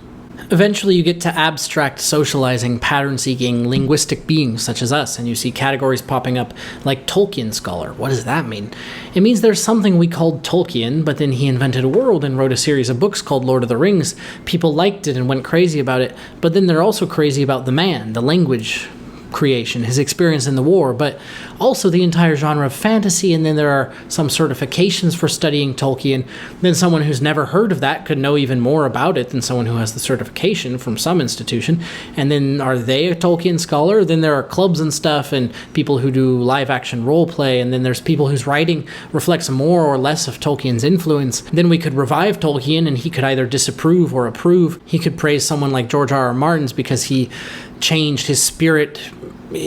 Eventually you get to abstract, socializing, pattern-seeking, linguistic beings such as us, and you see categories popping up like Tolkien scholar. What does that mean? It means there's something we called Tolkien, but then he invented a world and wrote a series of books called Lord of the Rings. People liked it and went crazy about it, but then they're also crazy about the man, the language creation, his experience in the war, but also the entire genre of fantasy. And then there are some certifications for studying Tolkien. Then someone who's never heard of that could know even more about it than someone who has the certification from some institution. And then are they a Tolkien scholar? Then there are clubs and stuff and people who do live action role play. And then there's people whose writing reflects more or less of Tolkien's influence. Then we could revive Tolkien and he could either disapprove or approve. He could praise someone like George R.R. Martin's because he changed his spirit,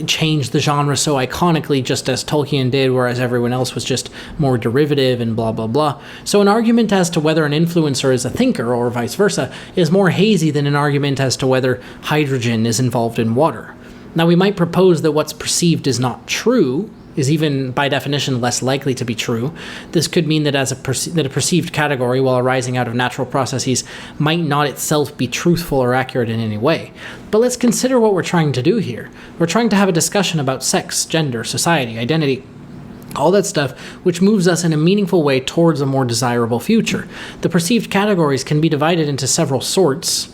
changed the genre so iconically, just as Tolkien did, whereas everyone else was just more derivative and blah, blah, blah. So an argument as to whether an influencer is a thinker or vice versa is more hazy than an argument as to whether hydrogen is involved in water. Now, we might propose that what's perceived is not true, is even by definition less likely to be true. This could mean that that a perceived category, while arising out of natural processes, might not itself be truthful or accurate in any way. But let's consider what we're trying to do here. We're trying to have a discussion about sex, gender, society, identity, all that stuff, which moves us in a meaningful way towards a more desirable future. The perceived categories can be divided into several sorts,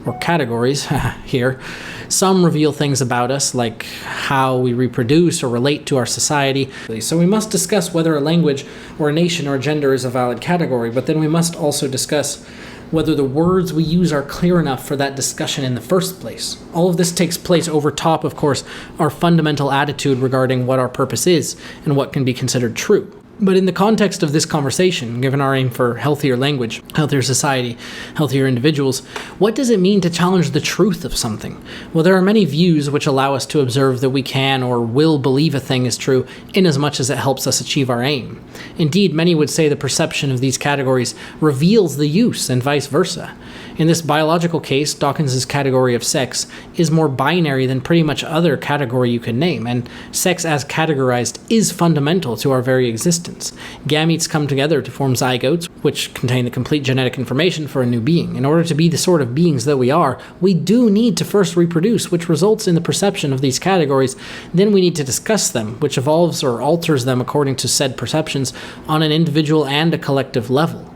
or categories here. Some reveal things about us, like how we reproduce or relate to our society. So we must discuss whether a language or a nation or a gender is a valid category, but then we must also discuss whether the words we use are clear enough for that discussion in the first place. All of this takes place over top, of course, our fundamental attitude regarding what our purpose is and what can be considered true. But in the context of this conversation, given our aim for healthier language, healthier society, healthier individuals, what does it mean to challenge the truth of something? Well, there are many views which allow us to observe that we can or will believe a thing is true inasmuch as it helps us achieve our aim. Indeed, many would say the perception of these categories reveals the use and vice versa. In this biological case, Dawkins' category of sex is more binary than pretty much other category you can name, and sex as categorized is fundamental to our very existence. Gametes come together to form zygotes, which contain the complete genetic information for a new being. In order to be the sort of beings that we are, we do need to first reproduce, which results in the perception of these categories. Then we need to discuss them, which evolves or alters them according to said perceptions on an individual and a collective level.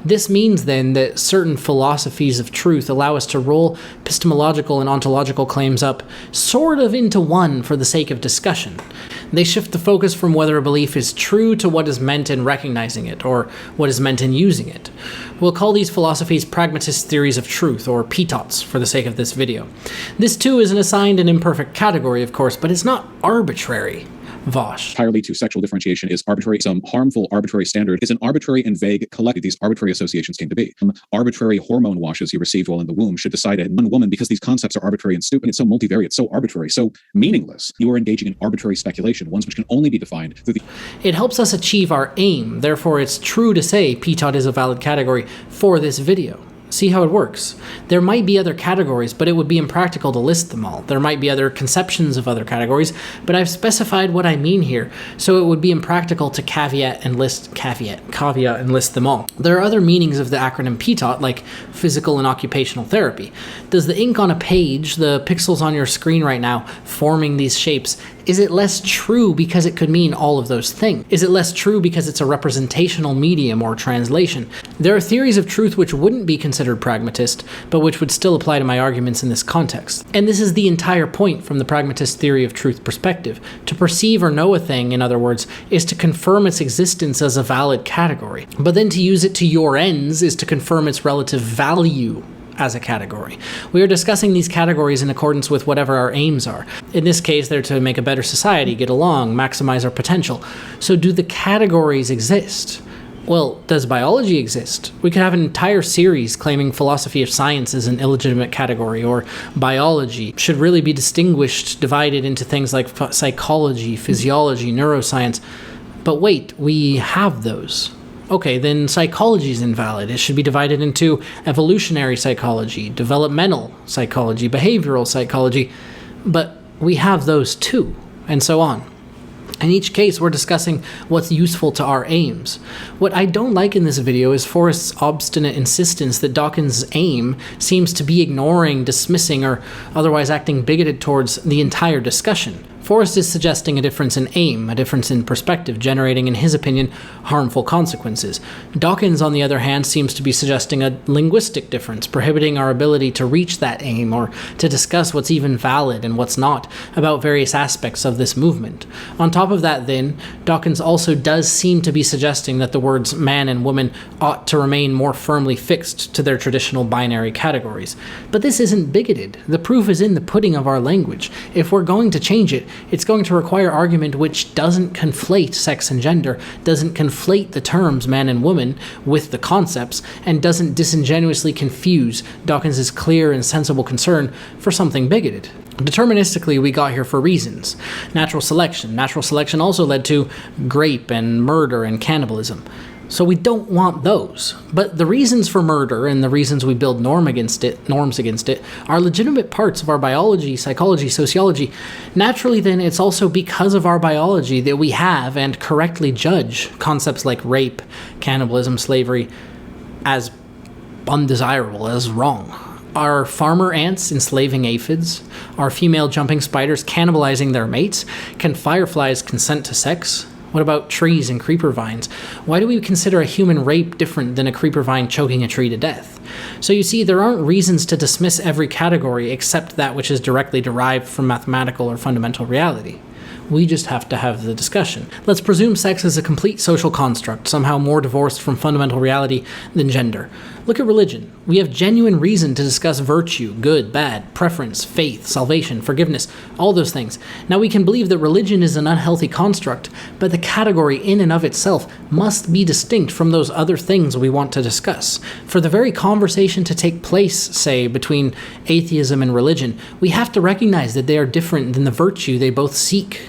This means, then, that certain philosophies of truth allow us to roll epistemological and ontological claims up sort of into one for the sake of discussion. They shift the focus from whether a belief is true to what is meant in recognizing it, or what is meant in using it. We'll call these philosophies pragmatist theories of truth, or PTOTs, for the sake of this video. This too is an assigned and imperfect category, of course, but it's not arbitrary. Vosh. Entirely to sexual differentiation is arbitrary. Some harmful arbitrary standard is an arbitrary and vague collective. These arbitrary associations came to be. Some arbitrary hormone washes you received while in the womb should decide in one woman because these concepts are arbitrary and stupid. It's so multivariate, so arbitrary, so meaningless. You are engaging in arbitrary speculation, ones which can only be defined through the... It helps us achieve our aim. Therefore, it's true to say PTOT is a valid category for this video. See how it works. There might be other categories, but it would be impractical to list them all. There might be other conceptions of other categories, but I've specified what I mean here, so it would be impractical to caveat and list them all. There are other meanings of the acronym PTOT, like physical and occupational therapy. Does the ink on a page, the pixels on your screen right now, forming these shapes, is it less true because it could mean all of those things? Is it less true because it's a representational medium or translation? There are theories of truth which wouldn't be considered pragmatist, but which would still apply to my arguments in this context. And this is the entire point from the pragmatist theory of truth perspective. To perceive or know a thing, in other words, is to confirm its existence as a valid category. But then to use it to your ends is to confirm its relative value as a category. We are discussing these categories in accordance with whatever our aims are. In this case, they're to make a better society, get along, maximize our potential. So do the categories exist? Well, does biology exist? We could have an entire series claiming philosophy of science is an illegitimate category, or biology should really be distinguished, divided into things like psychology, physiology, neuroscience. But wait, we have those. Okay, then psychology is invalid. It should be divided into evolutionary psychology, developmental psychology, behavioral psychology, but we have those too, and so on. In each case, we're discussing what's useful to our aims. What I don't like in this video is Forrest's obstinate insistence that Dawkins' aim seems to be ignoring, dismissing, or otherwise acting bigoted towards the entire discussion. Forrest is suggesting a difference in aim, a difference in perspective, generating, in his opinion, harmful consequences. Dawkins, on the other hand, seems to be suggesting a linguistic difference, prohibiting our ability to reach that aim or to discuss what's even valid and what's not about various aspects of this movement. On top of that, then, Dawkins also does seem to be suggesting that the words man and woman ought to remain more firmly fixed to their traditional binary categories. But this isn't bigoted. The proof is in the pudding of our language. If we're going to change it, it's going to require argument which doesn't conflate sex and gender, doesn't conflate the terms man and woman with the concepts, and doesn't disingenuously confuse Dawkins' clear and sensible concern for something bigoted. Deterministically, we got here for reasons. Natural selection. Natural selection also led to rape and murder and cannibalism. So we don't want those. But the reasons for murder and the reasons we build norms against it are legitimate parts of our biology, psychology, sociology. Naturally, then, it's also because of our biology that we have and correctly judge concepts like rape, cannibalism, slavery as undesirable, as wrong. Are farmer ants enslaving aphids? Are female jumping spiders cannibalizing their mates? Can fireflies consent to sex? What about trees and creeper vines? Why do we consider a human rape different than a creeper vine choking a tree to death? So you see, there aren't reasons to dismiss every category except that which is directly derived from mathematical or fundamental reality. We just have to have the discussion. Let's presume sex is a complete social construct, somehow more divorced from fundamental reality than gender. Look at religion. We have genuine reason to discuss virtue, good, bad, preference, faith, salvation, forgiveness, all those things. Now we can believe that religion is an unhealthy construct, but the category in and of itself must be distinct from those other things we want to discuss. For the very conversation to take place, say, between atheism and religion, we have to recognize that they are different than the virtue they both seek.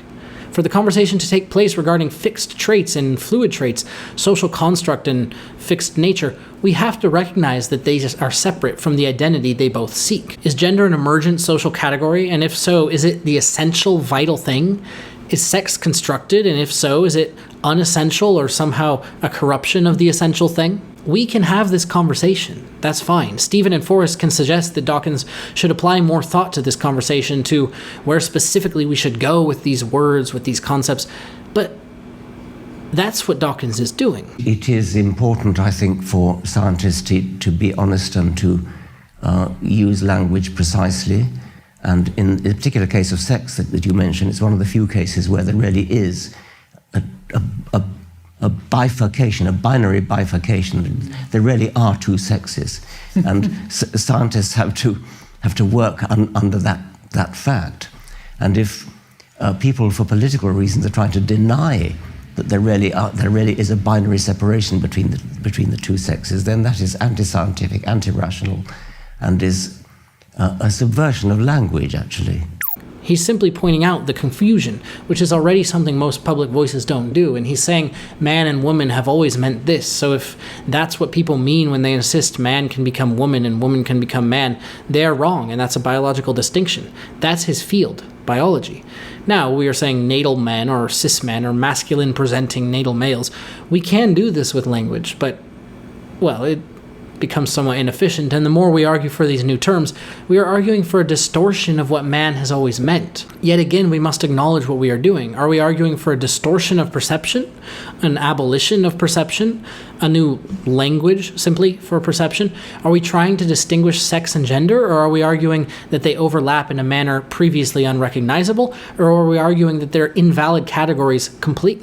For the conversation to take place regarding fixed traits and fluid traits, social construct and fixed nature, we have to recognize that they are separate from the identity they both seek. Is gender an emergent social category? And if so, is it the essential, vital thing? Is sex constructed? And if so, is it unessential or somehow a corruption of the essential thing? We can have this conversation. That's fine. Stephen and Forrest can suggest that Dawkins should apply more thought to this conversation, to where specifically we should go with these words, with these concepts. But that's what Dawkins is doing. It is important, I think, for scientists to be honest and to use language precisely. And in the particular case of sex that you mentioned, it's one of the few cases where there really is a bifurcation, a binary bifurcation. There really are two sexes, and scientists have to work under that fact. And if people, for political reasons, are trying to deny that there really is a binary separation between the two sexes, then that is anti-scientific, anti-rational, and is a subversion of language, actually. He's simply pointing out the confusion, which is already something most public voices don't do, and he's saying man and woman have always meant this, so if that's what people mean when they insist man can become woman and woman can become man, they are wrong, and that's a biological distinction. That's his field, biology. Now, we are saying natal men or cis men or masculine-presenting natal males. We can do this with language, but, well, it becomes somewhat inefficient, and the more we argue for these new terms, we are arguing for a distortion of what man has always meant. Yet again, we must acknowledge what we are doing. Are we arguing for a distortion of perception? An abolition of perception? A new language, simply, for perception? Are we trying to distinguish sex and gender, or are we arguing that they overlap in a manner previously unrecognizable, or are we arguing that they're invalid categories completely?